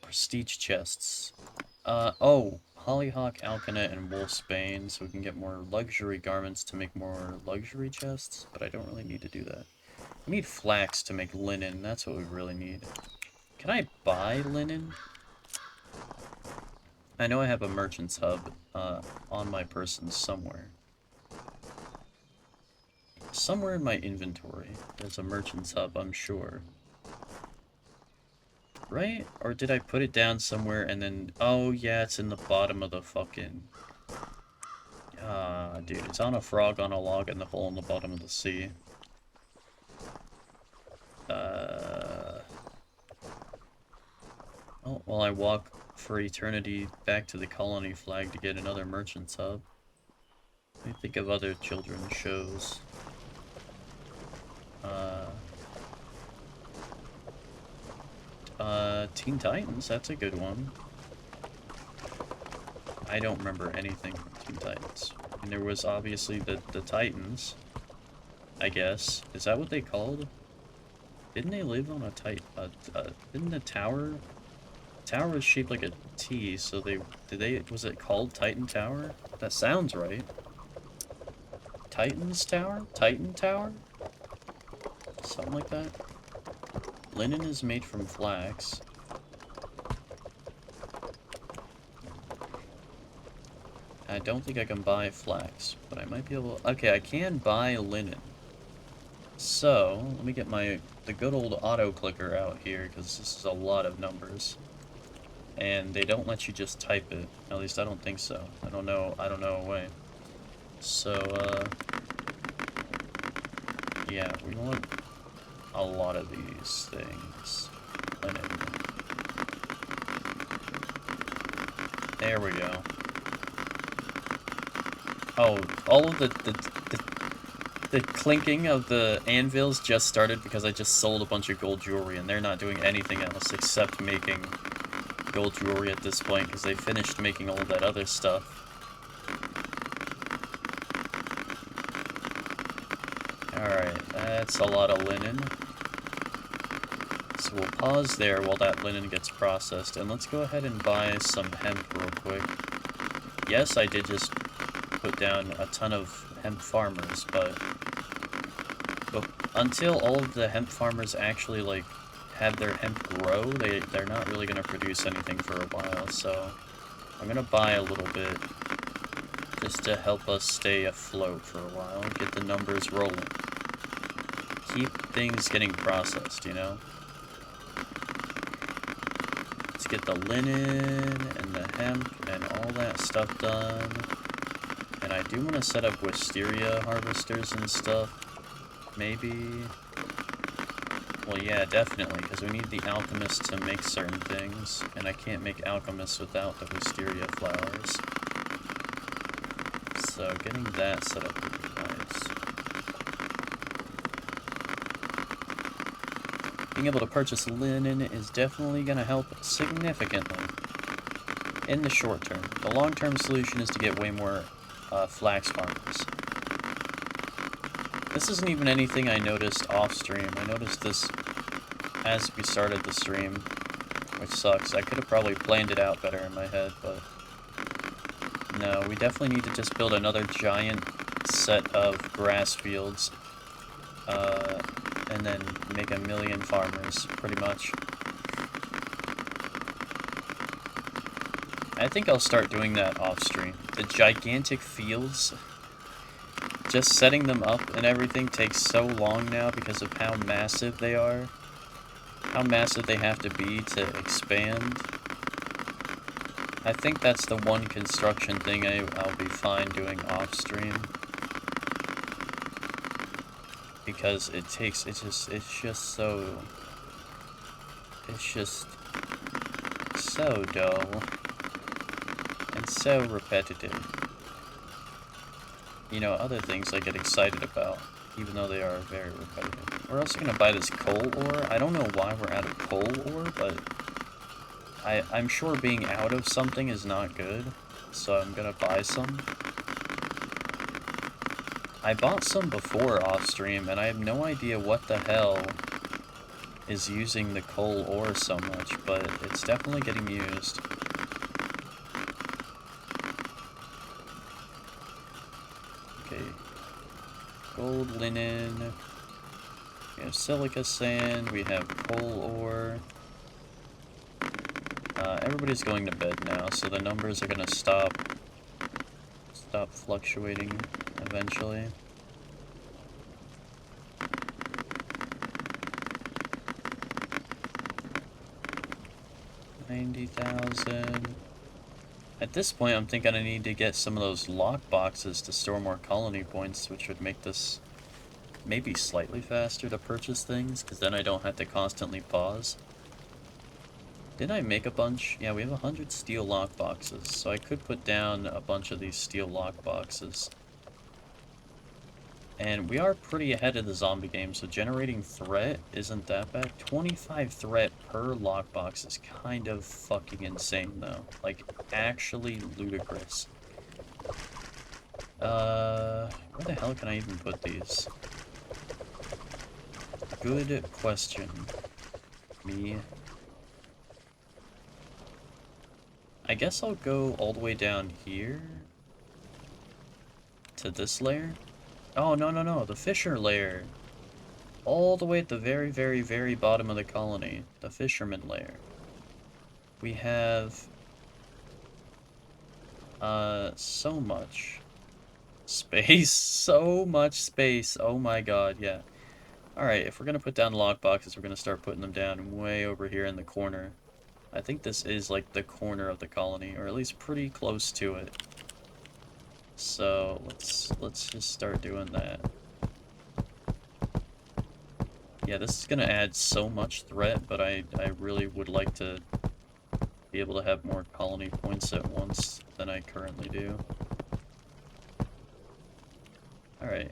Prestige chests. Oh, Hollyhock, Alkanet, and Wolfsbane, so we can get more luxury garments to make more luxury chests, but I don't really need to do that. We need flax to make linen, that's what we really need. Can I buy linen? I know I have a merchant's hub, on my person somewhere. Somewhere in my inventory, there's a merchant's hub, I'm sure. Right? Or did I put it down somewhere and then... Oh, yeah, it's in the bottom of the fucking... Ah, dude, it's on a frog on a log in the hole in the bottom of the sea. Oh, while I walk for eternity back to the colony flag to get another merchant's hub. Let me think of other children's shows. Teen Titans, that's a good one. I don't remember anything from Teen Titans. And there was obviously the Titans, I guess. Is that what they called? Didn't they live on a didn't the tower? Tower was shaped like a T, so was it called Titan Tower? That sounds right. Titan's Tower? Titan Tower? Something like that. Linen is made from flax. I don't think I can buy flax, but I might be able... Okay, I can buy linen. So, let me get the good old auto-clicker out here, because this is a lot of numbers. And they don't let you just type it. At least I don't think so. I don't know a way. So, yeah, we want a lot of these things. Linen. There we go. Oh, all of the clinking of the anvils just started because I just sold a bunch of gold jewelry, and they're not doing anything else except making gold jewelry at this point, because they finished making all of that other stuff. Alright, that's a lot of linen. So we'll pause there while that linen gets processed, and let's go ahead and buy some hemp real quick. Yes, I did just put down a ton of hemp farmers, but until all of the hemp farmers actually, like, have their hemp grow, they're not really going to produce anything for a while, so I'm going to buy a little bit just to help us stay afloat for a while, get the numbers rolling. Keep things getting processed, you know? Let's get the linen and the hemp and all that stuff done. And I do want to set up wisteria harvesters and stuff. Maybe... Well, yeah, definitely, because we need the alchemist to make certain things, and I can't make alchemists without the wisteria flowers. So getting that set up would be nice. Being able to purchase linen is definitely going to help significantly in the short term. The long-term solution is to get way more flax farmers. This isn't even anything I noticed off-stream. I noticed this as we started the stream, which sucks. I could have probably planned it out better in my head, but no, we definitely need to just build another giant set of grass fields, and then make 1 million farmers, pretty much. I think I'll start doing that off-stream. The gigantic fields, just setting them up and everything takes so long now because of how massive they are. How massive they have to be to expand. I think that's the one construction thing I'll be fine doing off-stream. Because it's just so dull. And so repetitive. You know, other things I get excited about, even though they are very repetitive. We're also gonna buy this coal ore. I don't know why we're out of coal ore, but I'm sure being out of something is not good, so I'm gonna buy some. I bought some before off stream, and I have no idea what the hell is using the coal ore so much, but it's definitely getting used. Okay. Gold, linen, we have silica sand, we have coal ore. Everybody's going to bed now, so the numbers are gonna stop fluctuating eventually. 90,000. At this point, I'm thinking I need to get some of those lock boxes to store more colony points, which would make this maybe slightly faster to purchase things, because then I don't have to constantly pause. Did I make a bunch? Yeah, we have 100 steel lock boxes, so I could put down a bunch of these steel lock boxes. And we are pretty ahead of the zombie game, so generating threat isn't that bad. 25 threat per lockbox is kind of fucking insane, though. Like, actually ludicrous. Where the hell can I even put these? Good question. Me. I guess I'll go all the way down here to this layer. Oh, no, no, no, the Fisher layer. All the way at the very, very, very bottom of the colony. The Fisherman layer. We have... so much space. So much space. Oh my god, yeah. Alright, if we're gonna put down lock boxes, we're gonna start putting them down way over here in the corner. I think this is, like, the corner of the colony, or at least pretty close to it. So, let's just start doing that. Yeah, this is gonna add so much threat, but I really would like to be able to have more colony points at once than I currently do. Alright.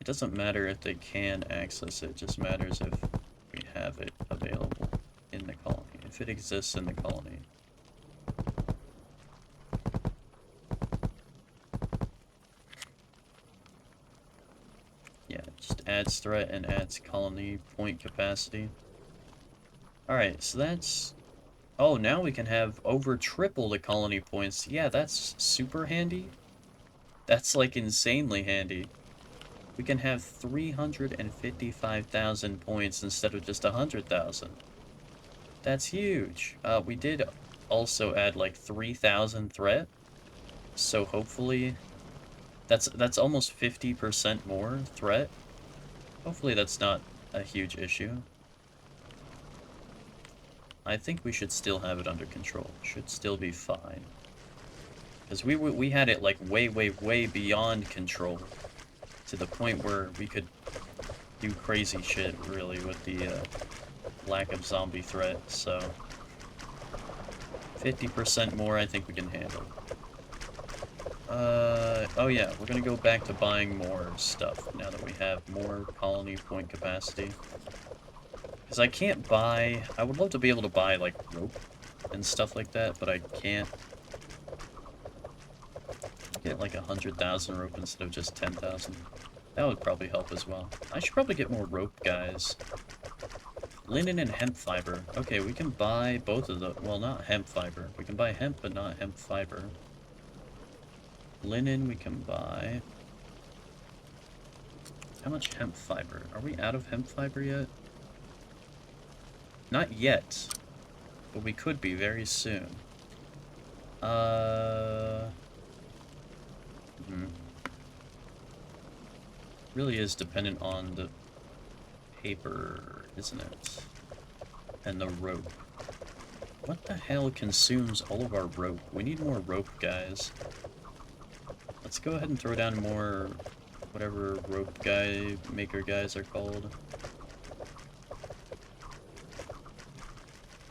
It doesn't matter if they can access it, it just matters if we have it available in the colony, if it exists in the colony. Yeah, just adds threat and adds colony point capacity. Alright, so that's... Oh, now we can have over triple the colony points. Yeah, that's super handy. That's like insanely handy. We can have 355,000 points instead of just 100,000. That's huge. We did also add like 3,000 threat. So hopefully that's almost 50% more threat. Hopefully that's not a huge issue. I think we should still have it under control. Should still be fine. Because we had it like way, way, way beyond control. To the point where we could do crazy shit, really, with the lack of zombie threat, so... 50% more I think we can handle. Oh yeah, we're gonna go back to buying more stuff now that we have more colony point capacity. Because I can't buy... I would love to be able to buy, like, rope and stuff like that, but I can't. Get like 100,000 rope instead of just 10,000. That would probably help as well. I should probably get more rope, guys. Linen and hemp fiber. Okay, we can buy both of the... Well, not hemp fiber. We can buy hemp, but not hemp fiber. Linen we can buy. How much hemp fiber? Are we out of hemp fiber yet? Not yet. But we could be very soon. Really is dependent on the paper, isn't it? And the rope. What the hell consumes all of our rope? We need more rope, guys. Let's go ahead and throw down more whatever rope maker guys are called.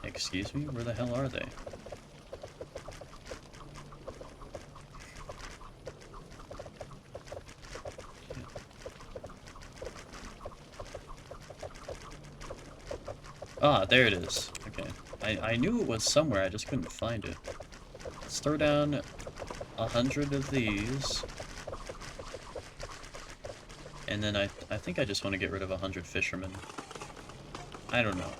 Excuse me? Where the hell are they? Ah, there it is. Okay. I knew it was somewhere, I just couldn't find it. Let's throw down 100 of these. And then I think I just want to get rid of 100 fishermen. I don't know.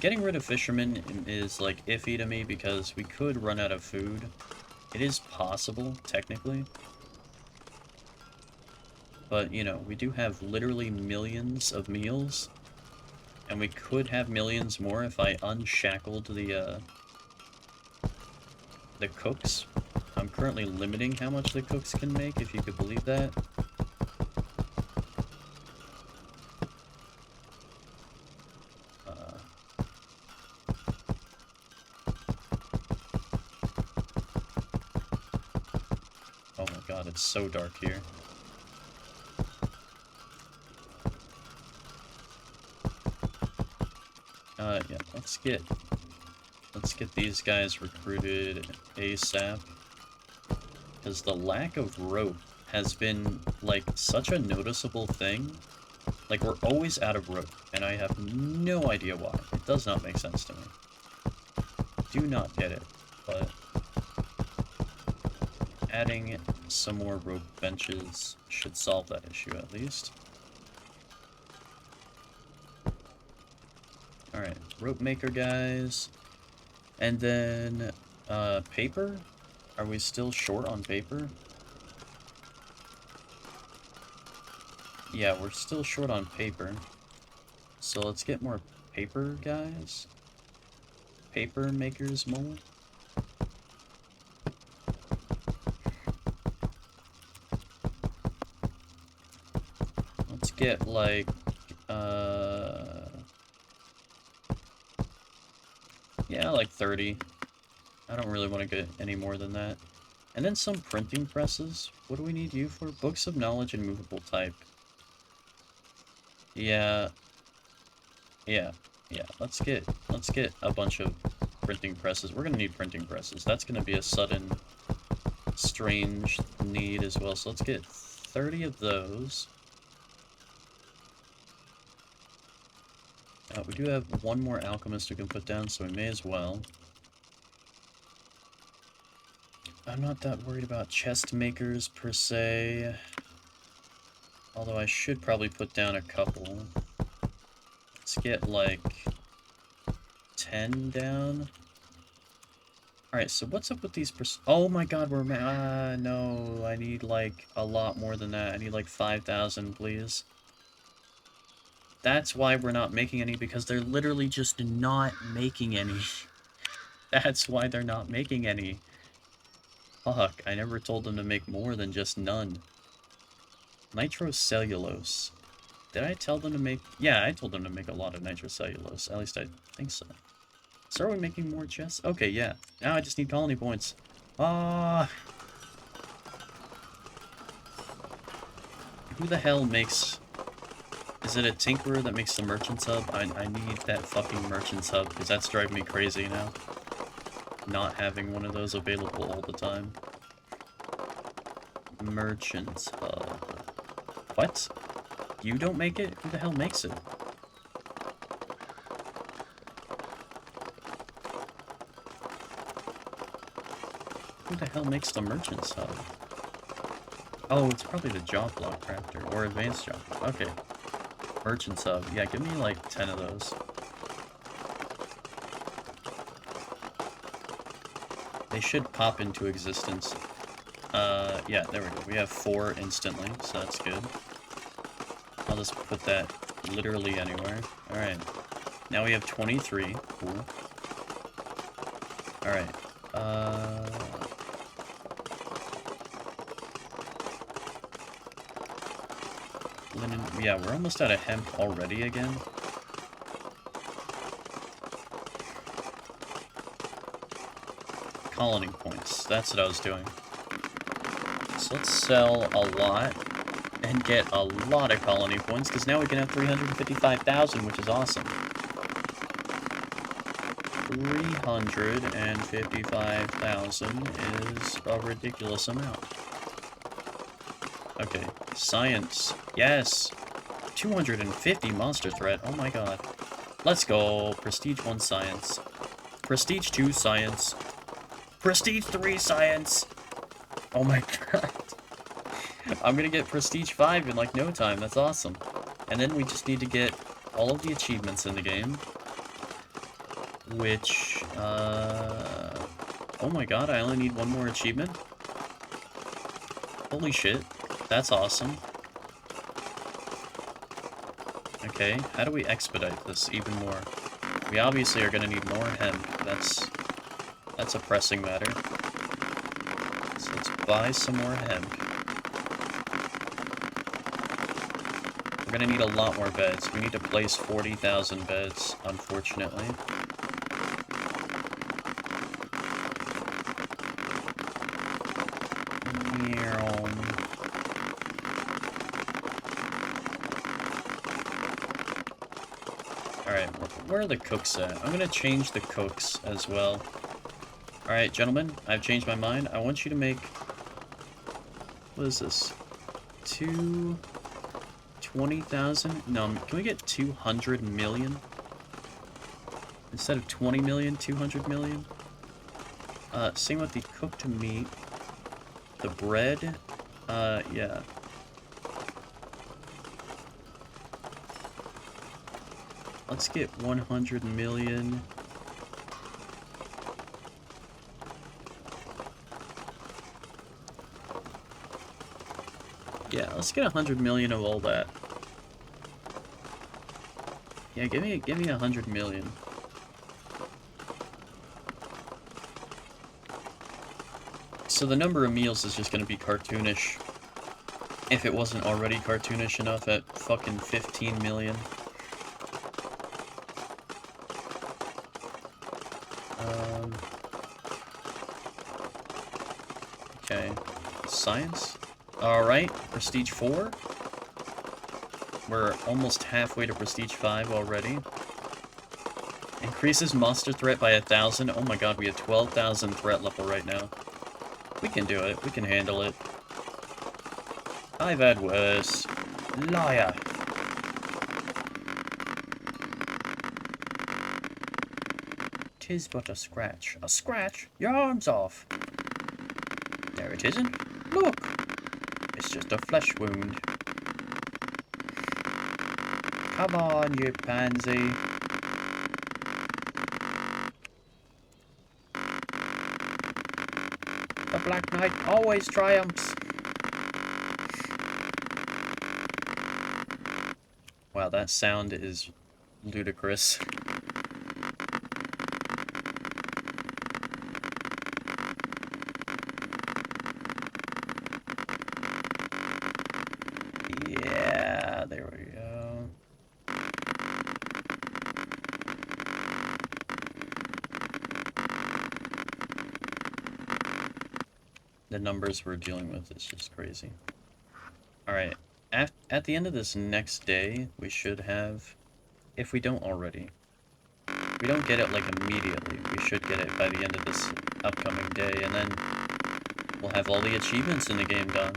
Getting rid of fishermen is, like, iffy to me because we could run out of food. It is possible, technically. But, you know, we do have literally millions of meals. And we could have millions more if I unshackled the cooks. I'm currently limiting how much the cooks can make, if you could believe that. It's so dark here. Yeah, let's get these guys recruited ASAP. Because the lack of rope has been, like, such a noticeable thing. Like, we're always out of rope, and I have no idea why. It does not make sense to me. Do not get it, but adding some more rope benches should solve that issue at least. Alright, rope maker guys. And then, paper? Are we still short on paper? Yeah, we're still short on paper. So let's get more paper guys. Paper makers mold. Let's get like, yeah, like 30. I don't really want to get any more than that. And then some printing presses. What do we need you for? Books of knowledge and movable type. Yeah. Yeah. Let's get a bunch of printing presses. We're gonna need printing presses. That's gonna be a sudden, strange need as well. So let's get 30 of those. We do have one more alchemist we can put down, so we may as well. I'm not that worried about chest makers per se. Although I should probably put down a couple. Let's get like 10 down. Alright, so what's up with these oh my god, we're no, I need like a lot more than that. I need like 5,000, please. That's why we're not making any, because they're literally just not making any. That's why they're not making any. Fuck, I never told them to make more than just none. Nitrocellulose. Did I tell them to make... Yeah, I told them to make a lot of nitrocellulose. At least I think so. So are we making more chests? Okay, yeah. Now I just need colony points. Ah! Who the hell makes... Is it a tinkerer that makes the merchant's hub? I need that fucking merchant's hub, because that's driving me crazy now. Not having one of those available all the time. Merchant's hub. What? You don't make it? Who the hell makes it? Who the hell makes the merchant's hub? Oh, it's probably the job block crafter, or advanced job block. Okay. Merchant's hub. Yeah, give me like 10 of those. They should pop into existence. Yeah, there we go. We have 4 instantly, so that's good. I'll just put that literally anywhere. Alright. Now we have 23. Cool. Alright. Linen. Yeah, we're almost out of hemp already again. Colony points. That's what I was doing. So let's sell a lot and get a lot of colony points, because now we can have 355,000, which is awesome. 355,000 is a ridiculous amount. Okay, science. Yes! 250 monster threat. Oh my god. Let's go. Prestige 1 science. Prestige 2 science. Prestige 3 science! Oh my god. I'm gonna get Prestige 5 in like no time. That's awesome. And then we just need to get all of the achievements in the game. Which, oh my god, I only need one more achievement? Holy shit. That's awesome. Okay, how do we expedite this even more? We obviously are gonna need more hemp. That's a pressing matter. So let's buy some more hemp. We're gonna need a lot more beds. We need to place 40,000 beds, unfortunately. Alright, where are the cooks at? I'm gonna change the cooks as well. Alright, gentlemen, I've changed my mind. I want you to make... What is this? 20,000? No, can we get 200 million? Instead of 20 million, 200 million? Same with the cooked meat. The bread. Yeah. Let's get 100 million. Yeah, let's get 100 million of all that. Yeah, give me 100 million. So the number of meals is just gonna be cartoonish. If it wasn't already cartoonish enough at fucking 15 million. Okay. Science? Alright, Prestige 4. We're almost halfway to Prestige 5 already. Increases monster threat by 1,000. Oh my god, we have 12,000 threat level right now. We can do it. We can handle it. I've had worse. Liar. Tis but a scratch. A scratch? Your arm's off. There it isn't. Look. It's just a flesh wound. Come on, you pansy. The Black Knight always triumphs. Wow, that sound is ludicrous. Yeah, there we go. The numbers we're dealing with is just crazy. Alright, at the end of this next day, we should have, if we don't already, we don't get it like immediately, we should get it by the end of this upcoming day, and then we'll have all the achievements in the game done.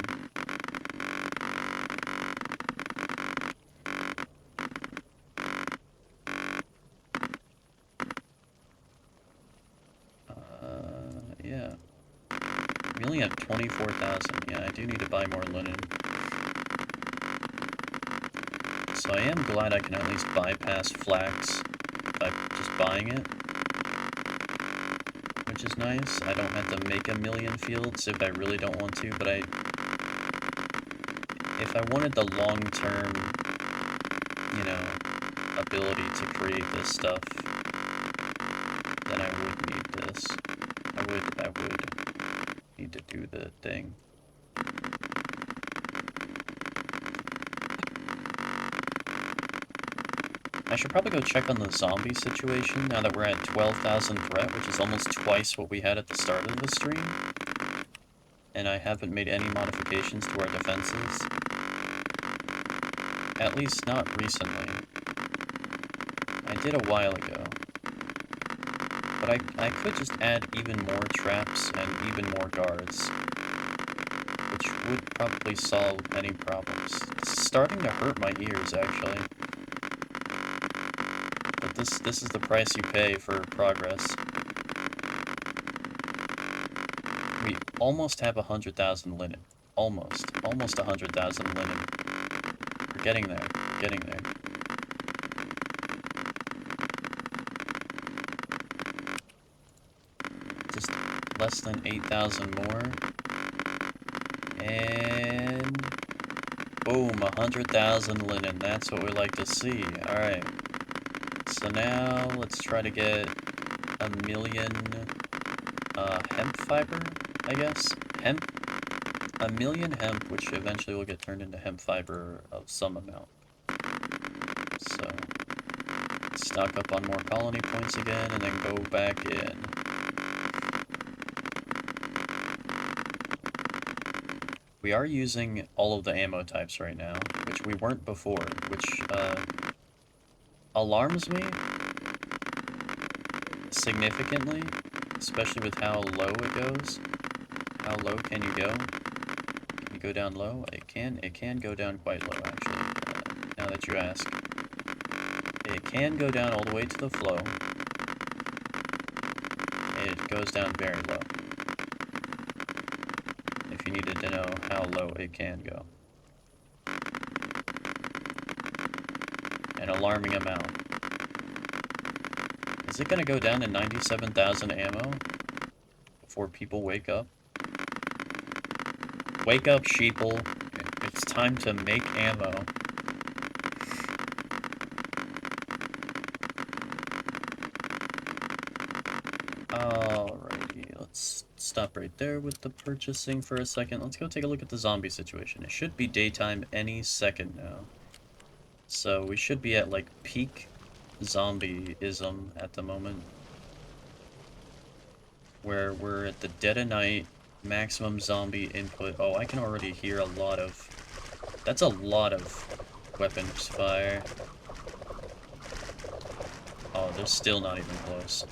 Yeah. We only have 24,000. Yeah, I do need to buy more linen. So I am glad I can at least bypass flax by just buying it. Which is nice. I don't have to make a million fields if I really don't want to, but if I wanted the long-term, you know, ability to create this stuff, then I would need this. I would need to do the thing. I should probably go check on the zombie situation now that we're at 12,000 threat, which is almost twice what we had at the start of the stream. And I haven't made any modifications to our defenses. At least not recently. I did a while ago. But I could just add even more traps and even more guards, which would probably solve any problems. It's starting to hurt my ears, actually. But this is the price you pay for progress. We almost have 100,000 linen. Almost 100,000 linen. We're getting there. We're getting there. Just less than 8,000 more. And boom, 100,000 linen. That's what we like to see. Alright. So now let's try to get 1 million hemp fiber, I guess. Hemp. 1 million hemp, which eventually will get turned into hemp fiber of some amount. So stock up on more colony points again, and then go back in. We are using all of the ammo types right now, which we weren't before, which alarms me significantly, especially with how low it goes. How low can you go? Can you go down low? It can go down quite low, actually, now that you ask. It can go down all the way to the flow. It goes down very low. If you needed to know how low it can go. An alarming amount. Is it gonna go down to 97,000 ammo before people wake up? Wake up, sheeple. It's time to make ammo. Alrighty, let's stop right there with the purchasing for a second. Let's go take a look at the zombie situation. It should be daytime any second now. So we should be at like peak zombieism at the moment. Where we're at the dead of night, maximum zombie input. Oh, I can already hear a lot of... That's a lot of weapons fire. Oh, they're still not even close.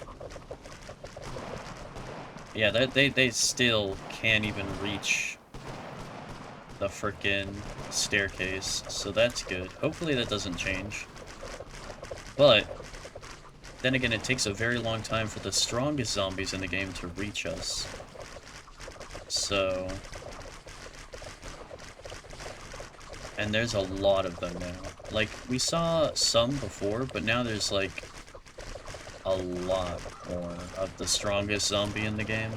Yeah, they still can't even reach the frickin' staircase, so that's good. Hopefully that doesn't change. But, then again, it takes a very long time for the strongest zombies in the game to reach us. So... And there's a lot of them now. Like, we saw some before, but now there's like a lot more of the strongest zombie in the game.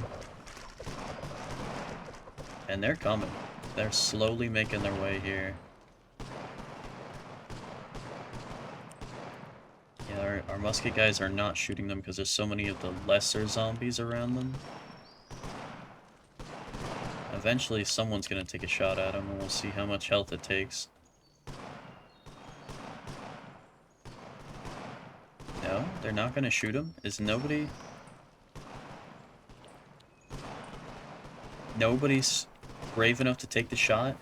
And they're coming. They're slowly making their way here. Yeah, our musket guys are not shooting them because there's so many of the lesser zombies around them. Eventually someone's gonna take a shot at him and we'll see how much health it takes. No, they're not gonna shoot him? Is nobody... Nobody's brave enough to take the shot?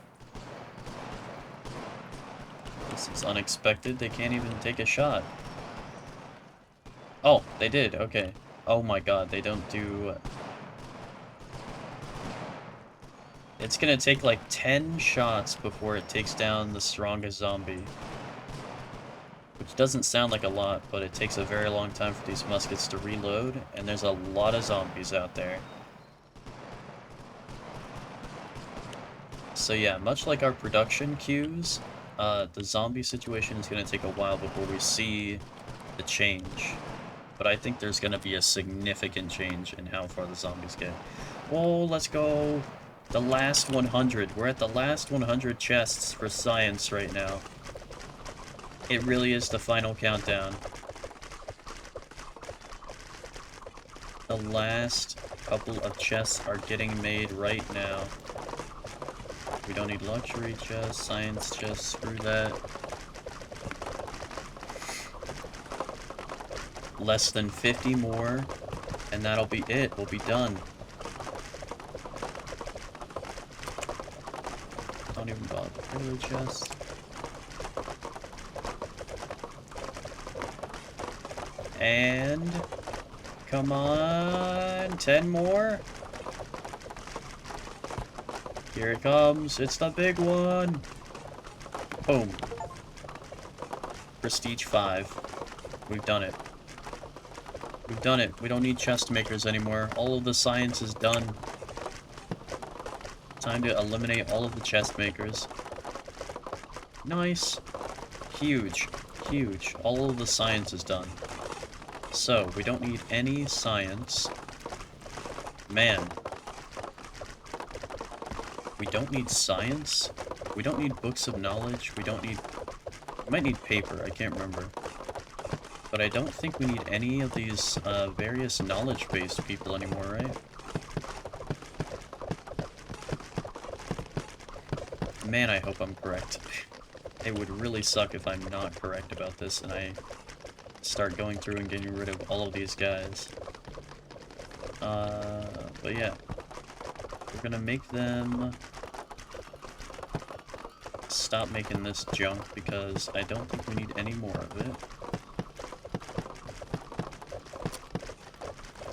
This is unexpected. They can't even take a shot. Oh, they did. Okay. Oh my god, they don't do... It's gonna take like 10 shots before it takes down the strongest zombie. Which doesn't sound like a lot, but it takes a very long time for these muskets to reload, and there's a lot of zombies out there. So yeah, much like our production queues, the zombie situation is gonna take a while before we see the change. But I think there's gonna be a significant change in how far the zombies get. Oh, let's go! The last 100. We're at the last 100 chests for science right now. It really is the final countdown. The last couple of chests are getting made right now. We don't need luxury chests, science chests, screw that. Less than 50 more, and that'll be it. We'll be done. Don't even bother with the chest. And... Come on... 10 more? Here it comes. It's the big one. Boom. Prestige 5. We've done it. We've done it. We don't need chest makers anymore. All of the science is done. Time to eliminate all of the chest makers. Nice. Huge. Huge. All of the science is done. So, we don't need any science. Man. We don't need science. We don't need books of knowledge. We don't need... We might need paper. I can't remember. But I don't think we need any of these various knowledge-based people anymore, right? Man, I hope I'm correct. It would really suck if I'm not correct about this and I start going through and getting rid of all of these guys. But yeah. We're gonna make them stop making this junk because I don't think we need any more of it.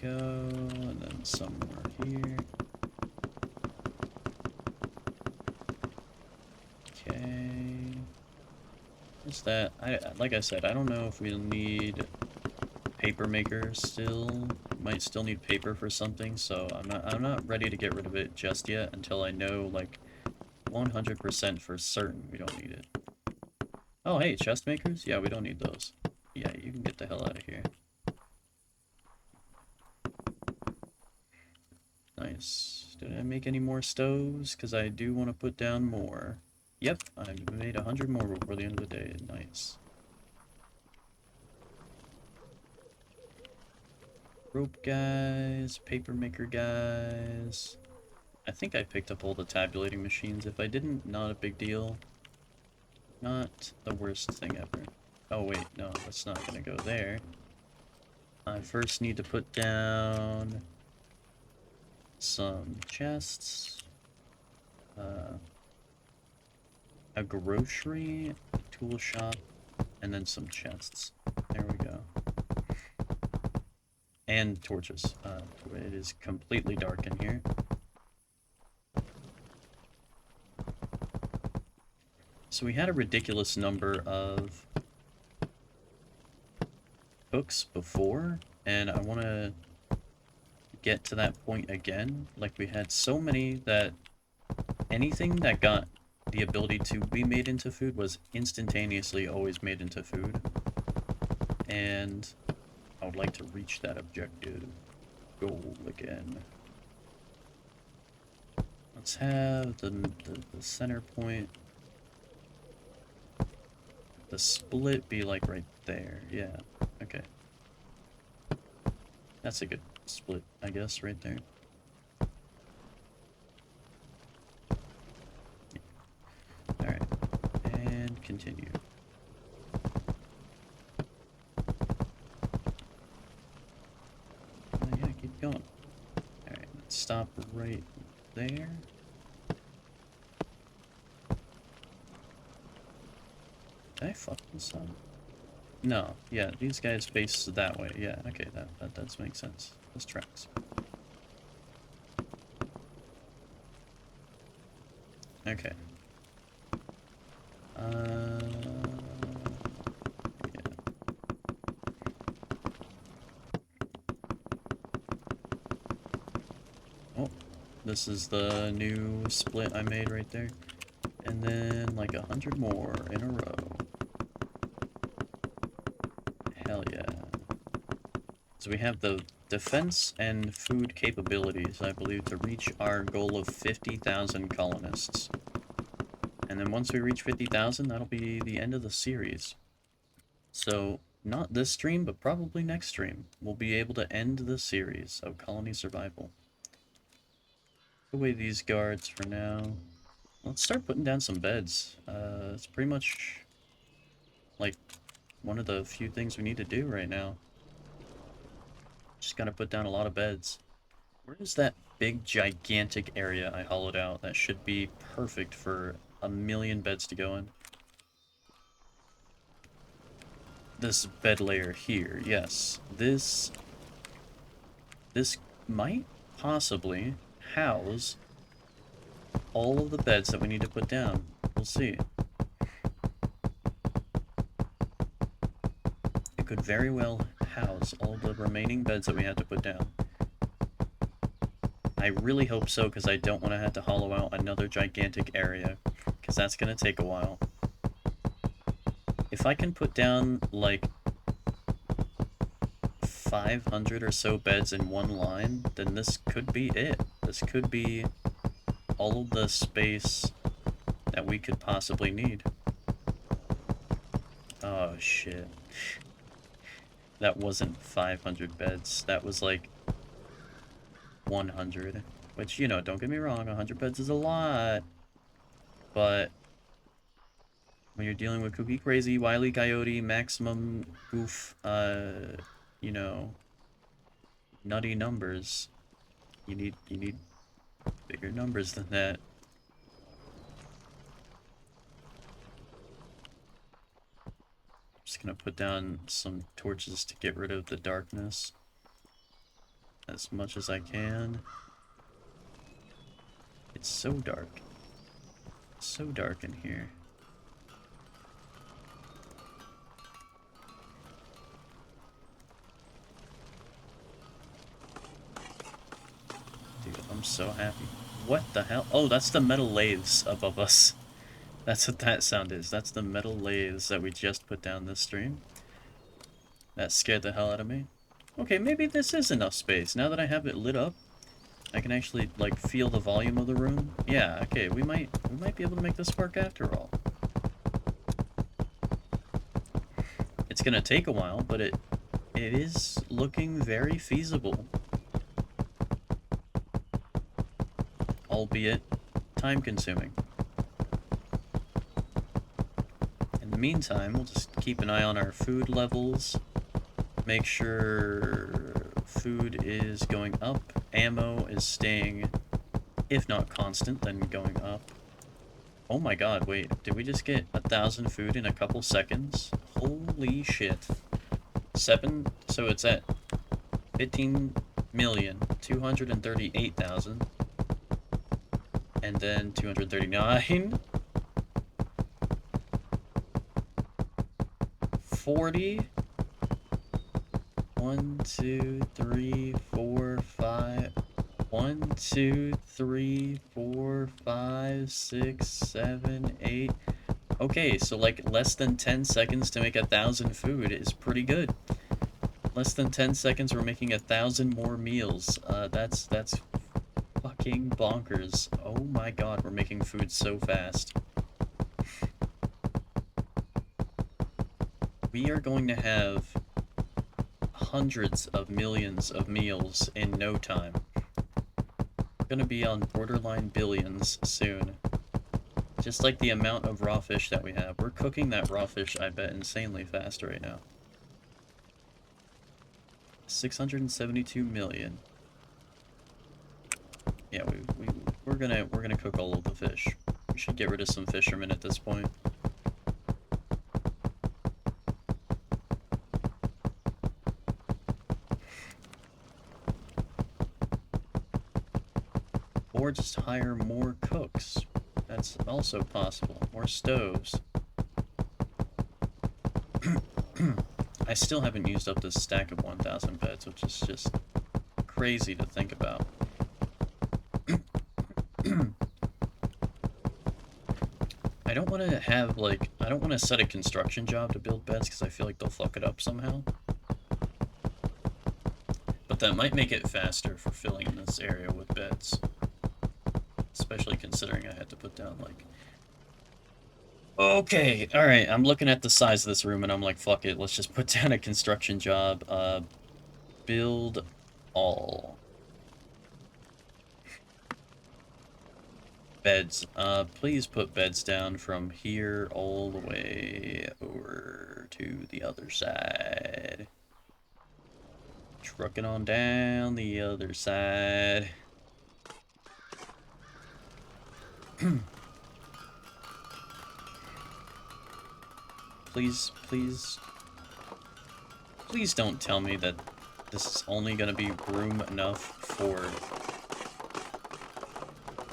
go, and then some more here. Okay. What's that? Like I said, I don't know if we'll need paper maker still. Might still need paper for something, so I'm not ready to get rid of it just yet until I know like 100% for certain we don't need it. Oh, hey, chest makers? Yeah, we don't need those. Yeah, you can get the hell out of here. Nice. Did I make any more stoves? Because I do want to put down more. Yep, I made 100 more before the end of the day. Nice. Rope guys, paper maker guys. I think I picked up all the tabulating machines. If I didn't, not a big deal. Not the worst thing ever. Oh wait, no, that's not gonna go there. I first need to put down some chests, a grocery, a tool shop, and then some chests. There we go. And torches. It is completely dark in here. So we had a ridiculous number of cooks before, and I want to get to that point again. Like, we had so many that anything that got the ability to be made into food was instantaneously always made into food. And I would like to reach that objective goal again. Let's have the center point, the split be like right there. Yeah, okay. That's a good split, I guess, right there. Alright, and continue. Yeah, keep going. Alright, let's stop right there. Did I fuck this up? No, yeah, these guys face that way. Yeah, okay, that does make sense. This tracks. Okay. Yeah. Oh, this is the new split I made right there. And then like 100 more in a row. Hell yeah. So we have the defense and food capabilities, I believe, to reach our goal of 50,000 colonists. And then once we reach 50,000, that'll be the end of the series. So, not this stream, but probably next stream, we'll be able to end the series of colony survival. Put away these guards for now. Let's start putting down some beds. It's pretty much like one of the few things we need to do right now. Just gotta put down a lot of beds. Where is that big, gigantic area I hollowed out that should be perfect for 1,000,000 beds to go in? This bed layer here, yes. This might possibly house all of the beds that we need to put down. We'll see. It could very well house all the remaining beds that we had to put down. I really hope so, because I don't want to have to hollow out another gigantic area, because that's going to take a while. If I can put down, like, 500 or so beds in one line, then this could be it. This could be all of the space that we could possibly need. Oh, shit. That wasn't 500 beds. That was, like, 100. Which, you know, don't get me wrong, 100 beds is a lot. But when you're dealing with Cookie Crazy, Wile E. Coyote, Maximum Goof, you know, nutty numbers, you need bigger numbers than that. I'm just gonna put down some torches to get rid of the darkness. as much as I can. It's so dark. So dark in here. Dude, I'm so happy. What the hell? Oh, that's the metal lathes above us. That's what that sound is. That's the metal lathes that we just put down this stream. That scared the hell out of me. Okay, maybe this is enough space. Now that I have it lit up, I can actually, like, feel the volume of the room. Yeah, okay, we might be able to make this work after all. It's gonna take a while, but it is looking very feasible. Albeit time-consuming. In the meantime, we'll just keep an eye on our food levels. Make sure food is going up. Ammo is staying, if not constant, then going up. Oh my god, wait. Did we just get 1,000 food in a couple seconds? Holy shit. So it's at 15,238,000. And then 239. 40. 1, 2, 3, 4, 5. 1, 2, 3, 4, 5, 6, 7, 8. Okay, so like less than 10 seconds to make 1,000 food is pretty good. Less than 10 seconds, we're making 1,000 more meals. That's fucking bonkers. Oh my god, we're making food so fast. We are going to have hundreds of millions of meals in no time. We're gonna be on borderline billions soon. Just like the amount of raw fish that we have. We're cooking that raw fish, I bet, insanely fast right now. 672 million. Yeah, we're gonna cook all of the fish. We should get rid of some fishermen at this point. Or just hire more cooks. That's also possible. More stoves. I still haven't used up this stack of 1,000 beds, which is just crazy to think about. I don't want to have, like, I don't want to set a construction job to build beds because I feel like they'll fuck it up somehow. But that might make it faster for filling this area with beds. Especially considering I had to put down, like... Okay, alright, I'm looking at the size of this room and I'm like, fuck it, let's just put down a construction job. Build all. Beds. Please put beds down from here all the way over to the other side. Trucking on down the other side. Please don't tell me that this is only gonna be room enough for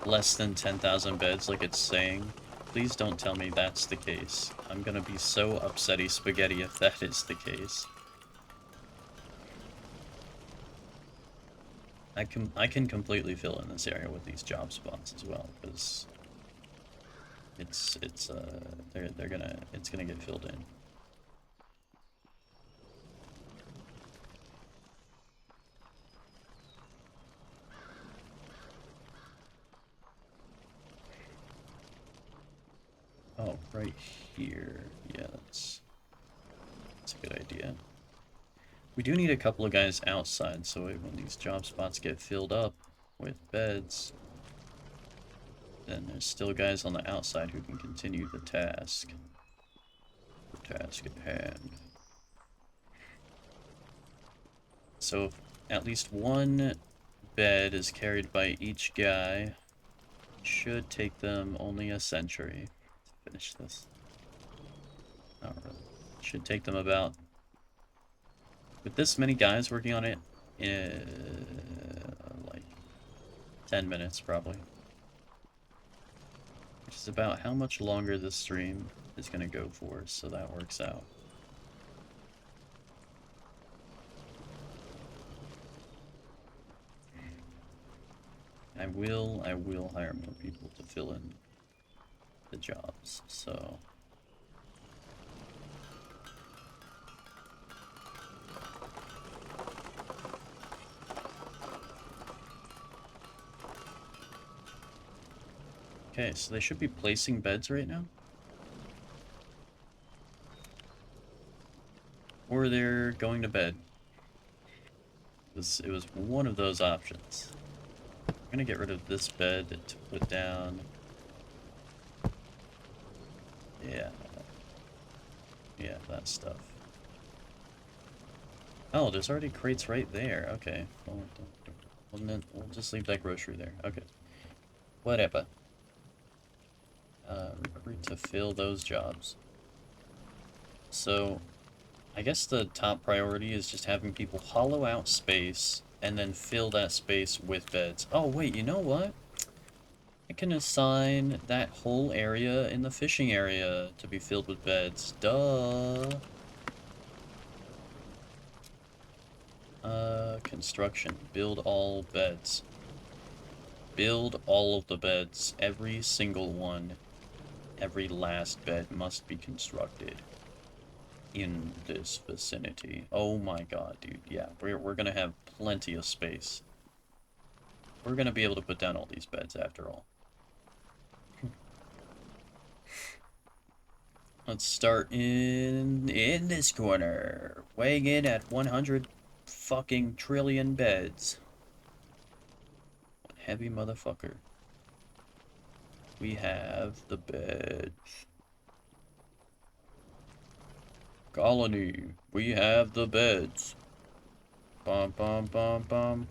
less than 10,000 beds like it's saying. Please don't tell me that's the case. I'm gonna be so upsetty spaghetti if that is the case. I can completely fill in this area with these job spots as well, because it's gonna get filled in. Oh, right here. Yeah, that's a good idea. We do need a couple of guys outside, so when these job spots get filled up with beds, then there's still guys on the outside who can continue the task. The task at hand. So if at least one bed is carried by each guy, it should take them only a century to finish this. Not really. It should take them about... With this many guys working on it, 10 minutes, probably. Which is about how much longer this stream is going to go for, so that works out. I will hire more people to fill in the jobs, so... Okay, so they should be placing beds right now? Or they're going to bed. It was one of those options. I'm gonna get rid of this bed to put down... Yeah. Yeah, that stuff. Oh, there's already crates right there. Okay. We'll just leave that grocery there. Okay. Whatever. Recruit to fill those jobs. So, I guess the top priority is just having people hollow out space and then fill that space with beds. Oh, wait, you know what? I can assign that whole area in the fishing area to be filled with beds. Duh. Construction. Build all beds. Build all of the beds. Every single one. Every last bed must be constructed in this vicinity. Oh my god, dude. Yeah, we're gonna have plenty of space. We're gonna be able to put down all these beds after all. Let's start in this corner. Weighing in at 100 fucking trillion beds. One heavy motherfucker. We have the beds. Colony, we have the beds. Bum bum bum bum.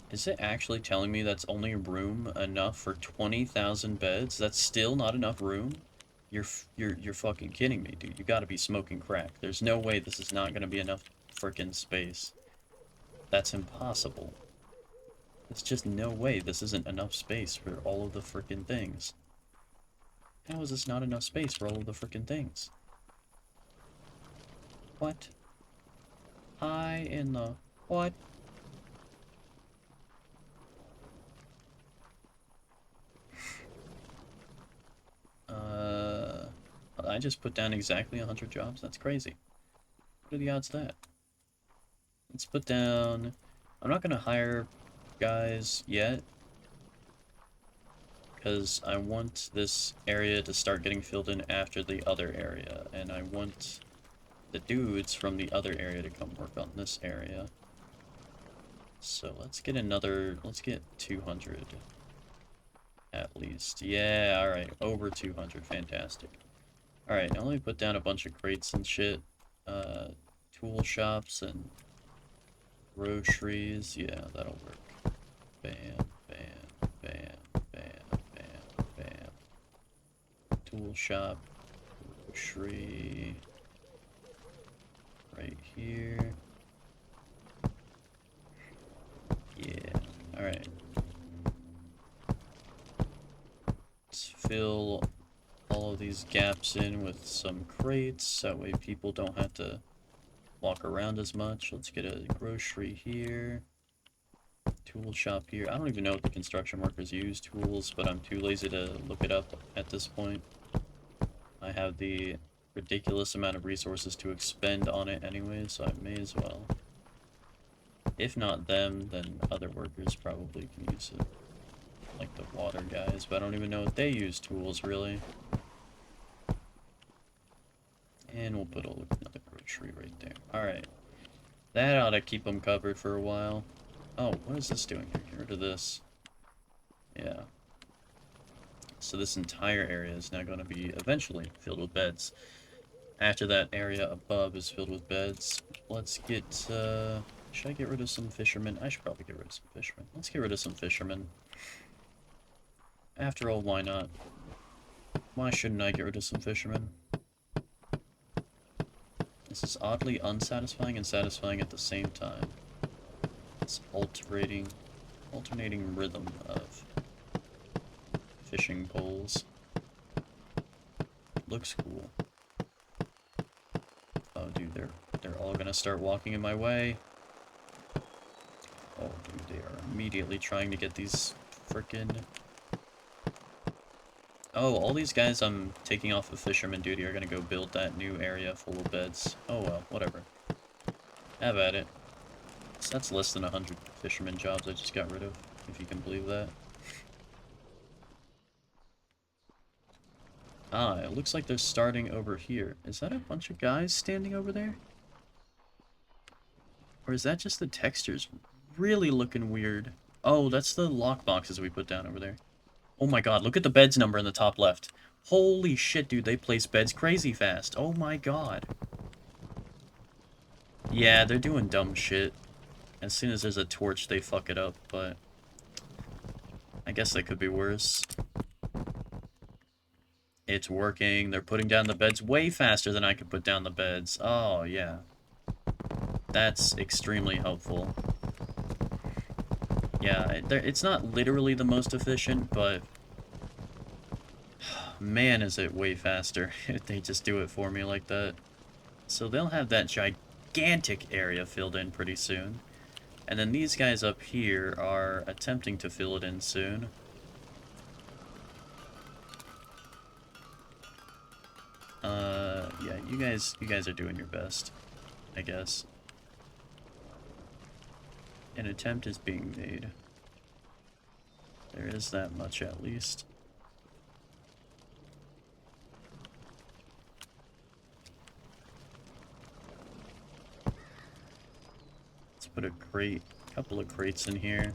Is it actually telling me that's only room enough for 20,000 beds? That's still not enough room? You're fucking kidding me, dude. You gotta be smoking crack. There's no way this is not gonna be enough frickin' space. That's impossible. There's just no way this isn't enough space for all of the frickin' things. How is this not enough space for all of the frickin' things? What? Hi in the... What? I just put down exactly 100 jobs? That's crazy. What are the odds of that? Let's put down... I'm not gonna hire guys yet, because I want this area to start getting filled in after the other area, and I want the dudes from the other area to come work on this area. So let's get 200 at least. Yeah, alright, over 200, fantastic. Alright, now let me put down a bunch of crates and shit. Tool shops and groceries, yeah, that'll work. Bam, bam, bam, bam, bam, bam. Tool shop, grocery, right here. Yeah, alright. Let's fill all of these gaps in with some crates, that way people don't have to walk around as much. Let's get a grocery here. Tool shop here. I don't even know if the construction workers use tools, but I'm too lazy to look it up at this point. I have the ridiculous amount of resources to expend on it anyway, so I may as well. If not them, then other workers probably can use it. Like the water guys, but I don't even know if they use tools, really. And we'll put another grocery right there. Alright. That ought to keep them covered for a while. Oh, what is this doing here? Get rid of this. Yeah. So this entire area is now going to be eventually filled with beds. After that area above is filled with beds, let's get, should I get rid of some fishermen? I should probably get rid of some fishermen. Let's get rid of some fishermen. After all, why not? Why shouldn't I get rid of some fishermen? This is oddly unsatisfying and satisfying at the same time. It's alternating rhythm of fishing poles. Looks cool. Oh, dude, they're all gonna start walking in my way. Oh, dude, they are immediately trying to get these frickin'... Oh, all these guys I'm taking off of fisherman duty are gonna go build that new area full of beds. Oh well, whatever. Have at it. So that's less than 100 fisherman jobs I just got rid of, if you can believe that. Ah, it looks like they're starting over here. Is that a bunch of guys standing over there? Or is that just the textures really looking weird? Oh, that's the lockboxes we put down over there. Oh my god, look at the beds number in the top left. Holy shit, dude, they place beds crazy fast. Oh my god. Yeah, they're doing dumb shit. As soon as there's a torch, they fuck it up, but... I guess that could be worse. It's working. They're putting down the beds way faster than I could put down the beds. Oh, yeah. That's extremely helpful. Yeah, it's not literally the most efficient, but... Man, is it way faster if they just do it for me like that. So they'll have that gigantic area filled in pretty soon. And then these guys up here are attempting to fill it in soon. Yeah, you guys are doing your best, I guess. An attempt is being made. There is that much at least. Let's put a couple of crates in here.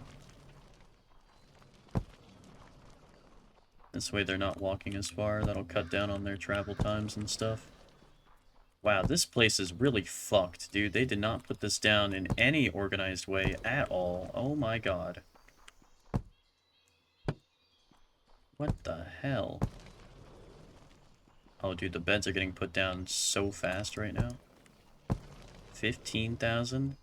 This way they're not walking as far. That'll cut down on their travel times and stuff. Wow, this place is really fucked, dude. They did not put this down in any organized way at all. Oh my god. What the hell? Oh, dude, the beds are getting put down so fast right now. 15,000?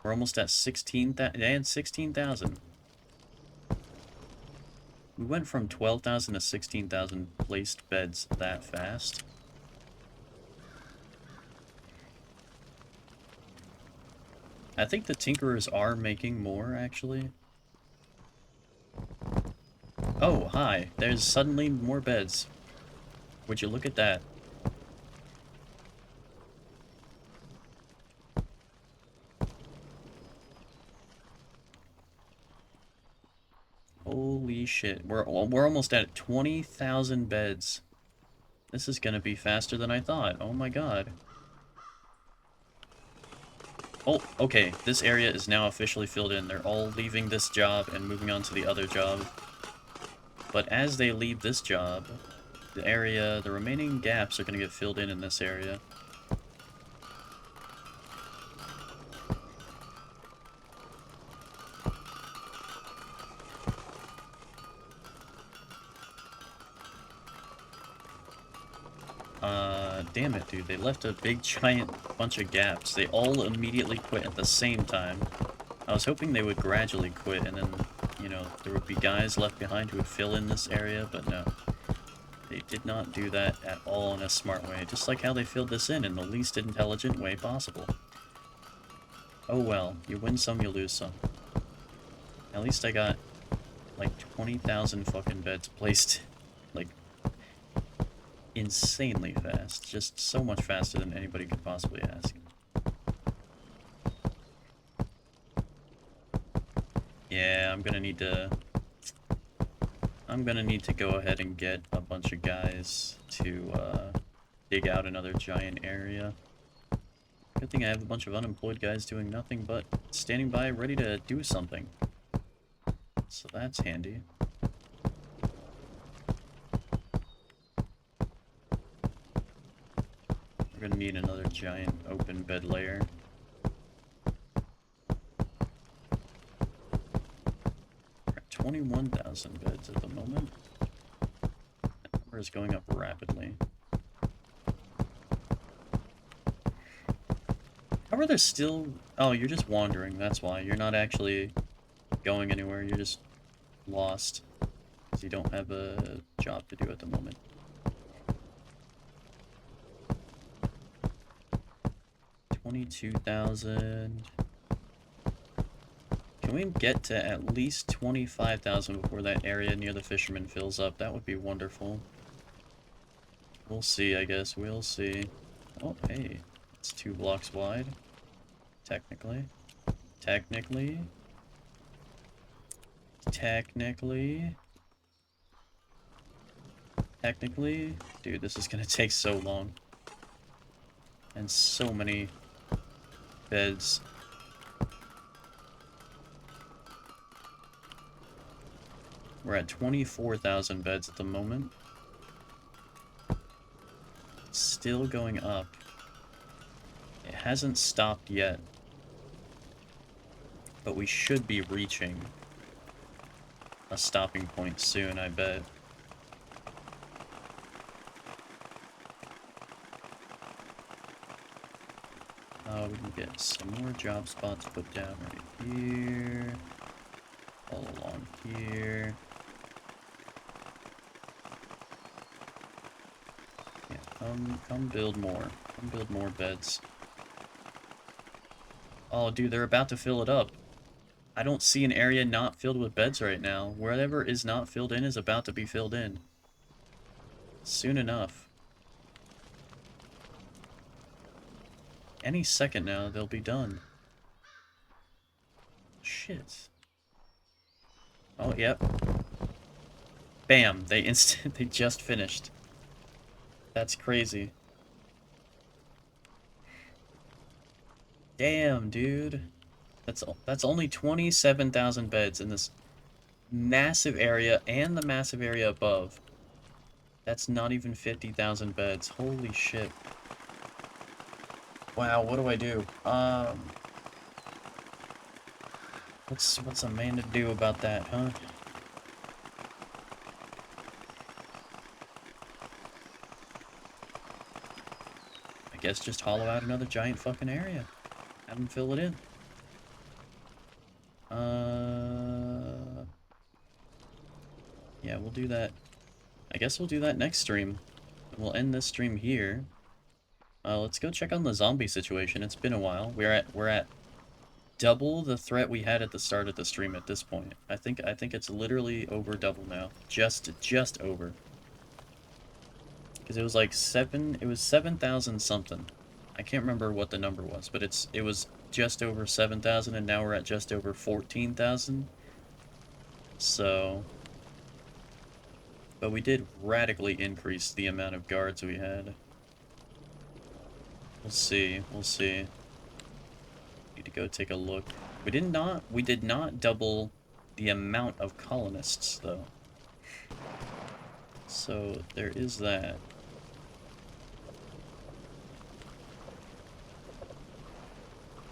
We're almost at 16,000. And 16,000. We went from 12,000 to 16,000 placed beds that fast. I think the Tinkerers are making more, actually. Oh, hi. There's suddenly more beds. Would you look at that? Holy shit. We're almost at 20,000 beds. This is gonna be faster than I thought. Oh my god. Oh, okay. This area is now officially filled in. They're all leaving this job and moving on to the other job. But as they leave this job, the remaining gaps are gonna get filled in this area. Damn it, dude. They left a big, giant bunch of gaps. They all immediately quit at the same time. I was hoping they would gradually quit, and then, you know, there would be guys left behind who would fill in this area, but no. They did not do that at all in a smart way, just like how they filled this in the least intelligent way possible. Oh well, you win some, you lose some. At least I got, like, 20,000 fucking beds placed, like, insanely fast. Just so much faster than anybody could possibly ask. Yeah, I'm gonna need to go ahead and get a bunch of guys to dig out another giant area. Good thing I have a bunch of unemployed guys doing nothing but standing by ready to do something. So that's handy. We're gonna need another giant open bed layer. We're at 21,000 beds at the moment. That number is going up rapidly. How are there still... Oh, you're just wandering, that's why. You're not actually going anywhere, you're just lost. Because you don't have a job to do at the moment. $22,000. Can we get to at least 25,000 before that area near the fisherman fills up? That would be wonderful. We'll see, I guess. We'll see. Oh, hey. It's 2 blocks wide. Technically. Technically. Technically. Technically. Dude, this is gonna take so long. And so many beds. We're at 24,000 beds at the moment. Still going up. It hasn't stopped yet. But we should be reaching a stopping point soon, I bet. We can get some more job spots put down right here. All along here. Yeah, come build more. Come build more beds. Oh, dude, they're about to fill it up. I don't see an area not filled with beds right now. Wherever is not filled in is about to be filled in. Soon enough. Any second now, they'll be done. Shit. Oh, yep. Bam! They just finished. That's crazy. Damn, dude. That's only 27,000 beds in this massive area and the massive area above. That's not even 50,000 beds. Holy shit. Wow, what do I do? What's a man to do about that, huh? I guess just hollow out another giant fucking area. Have them fill it in. Yeah, we'll do that. I guess we'll do that next stream. We'll end this stream here. Let's go check on the zombie situation. It's been a while. We're at double the threat we had at the start of the stream at this point. I think it's literally over double now. Just over. Because it was like 7,000 something. I can't remember what the number was, but it was just over 7,000 and now we're at just over 14,000. So, but we did radically increase the amount of guards we had. We'll see. Need to go take a look. We did not double the amount of colonists though. So there is that.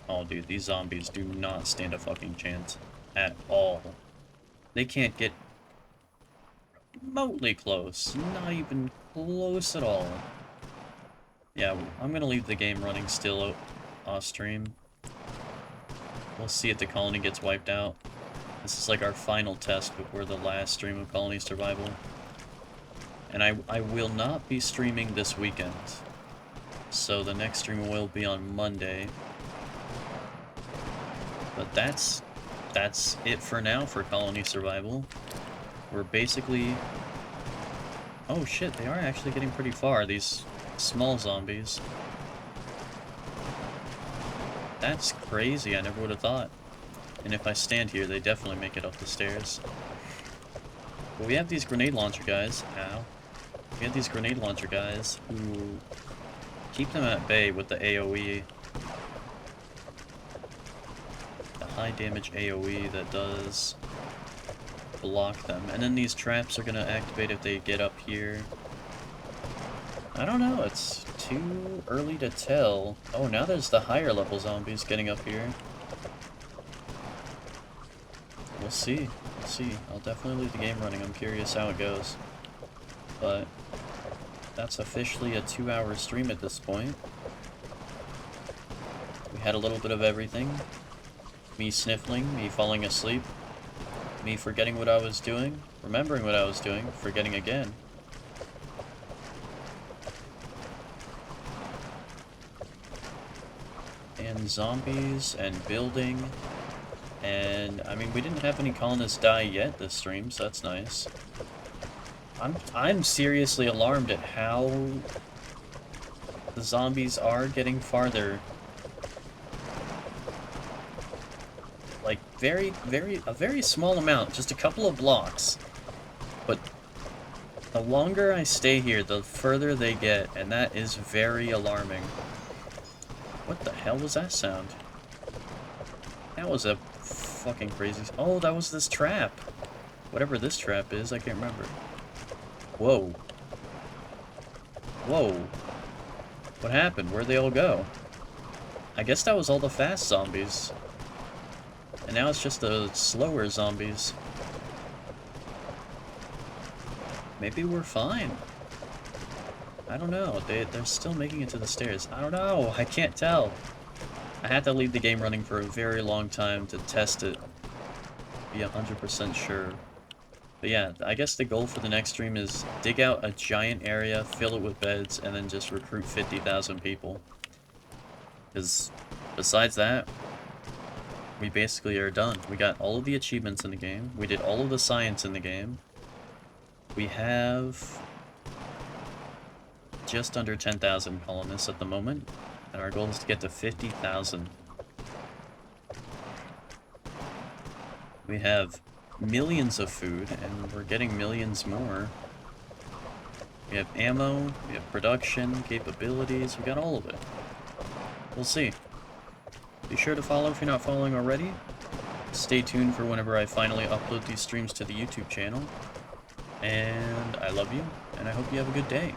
Oh dude, these zombies do not stand a fucking chance at all. They can't get remotely close. Not even close at all. Yeah, I'm gonna leave the game running still off stream. We'll see if the colony gets wiped out. This is like our final test before the last stream of colony survival. And I will not be streaming this weekend. So the next stream will be on Monday. But that's it for now for colony survival. We're basically... Oh shit, they are actually getting pretty far, these small zombies. That's crazy, I never would have thought. And if I stand here, they definitely make it up the stairs. But we have these grenade launcher guys. Ow. We have these grenade launcher guys who keep them at bay with the AoE. The high damage AoE that does block them. And then these traps are going to activate if they get up here. I don't know, it's too early to tell. Oh, now there's the higher level zombies getting up here. We'll see. We'll see. I'll definitely leave the game running. I'm curious how it goes. But that's officially a 2-hour stream at this point. We had a little bit of everything. Me sniffling, me falling asleep, me forgetting what I was doing, remembering what I was doing, forgetting again. And zombies, and building, and, I mean, we didn't have any colonists die yet this stream, so that's nice. I'm seriously alarmed at how the zombies are getting farther. Like, a very small amount, just a couple of blocks. But the longer I stay here, the further they get, and that is very alarming. What the hell was that sound? That was a fucking crazy... Oh, that was this trap. Whatever this trap is, I can't remember. Whoa. Whoa. What happened? Where'd they all go? I guess that was all the fast zombies. And now it's just the slower zombies. Maybe we're fine. I don't know. They're still making it to the stairs. I don't know. I can't tell. I had to leave the game running for a very long time to test it. Be 100% sure. But yeah, I guess the goal for the next stream is dig out a giant area, fill it with beds, and then just recruit 50,000 people. Because besides that, we basically are done. We got all of the achievements in the game. We did all of the science in the game. We have just under 10,000 colonists at the moment, and our goal is to get to 50,000. We have millions of food, and we're getting millions more. We have ammo, we have production, capabilities, we got all of it. We'll see. Be sure to follow if you're not following already. Stay tuned for whenever I finally upload these streams to the YouTube channel. And I love you, and I hope you have a good day.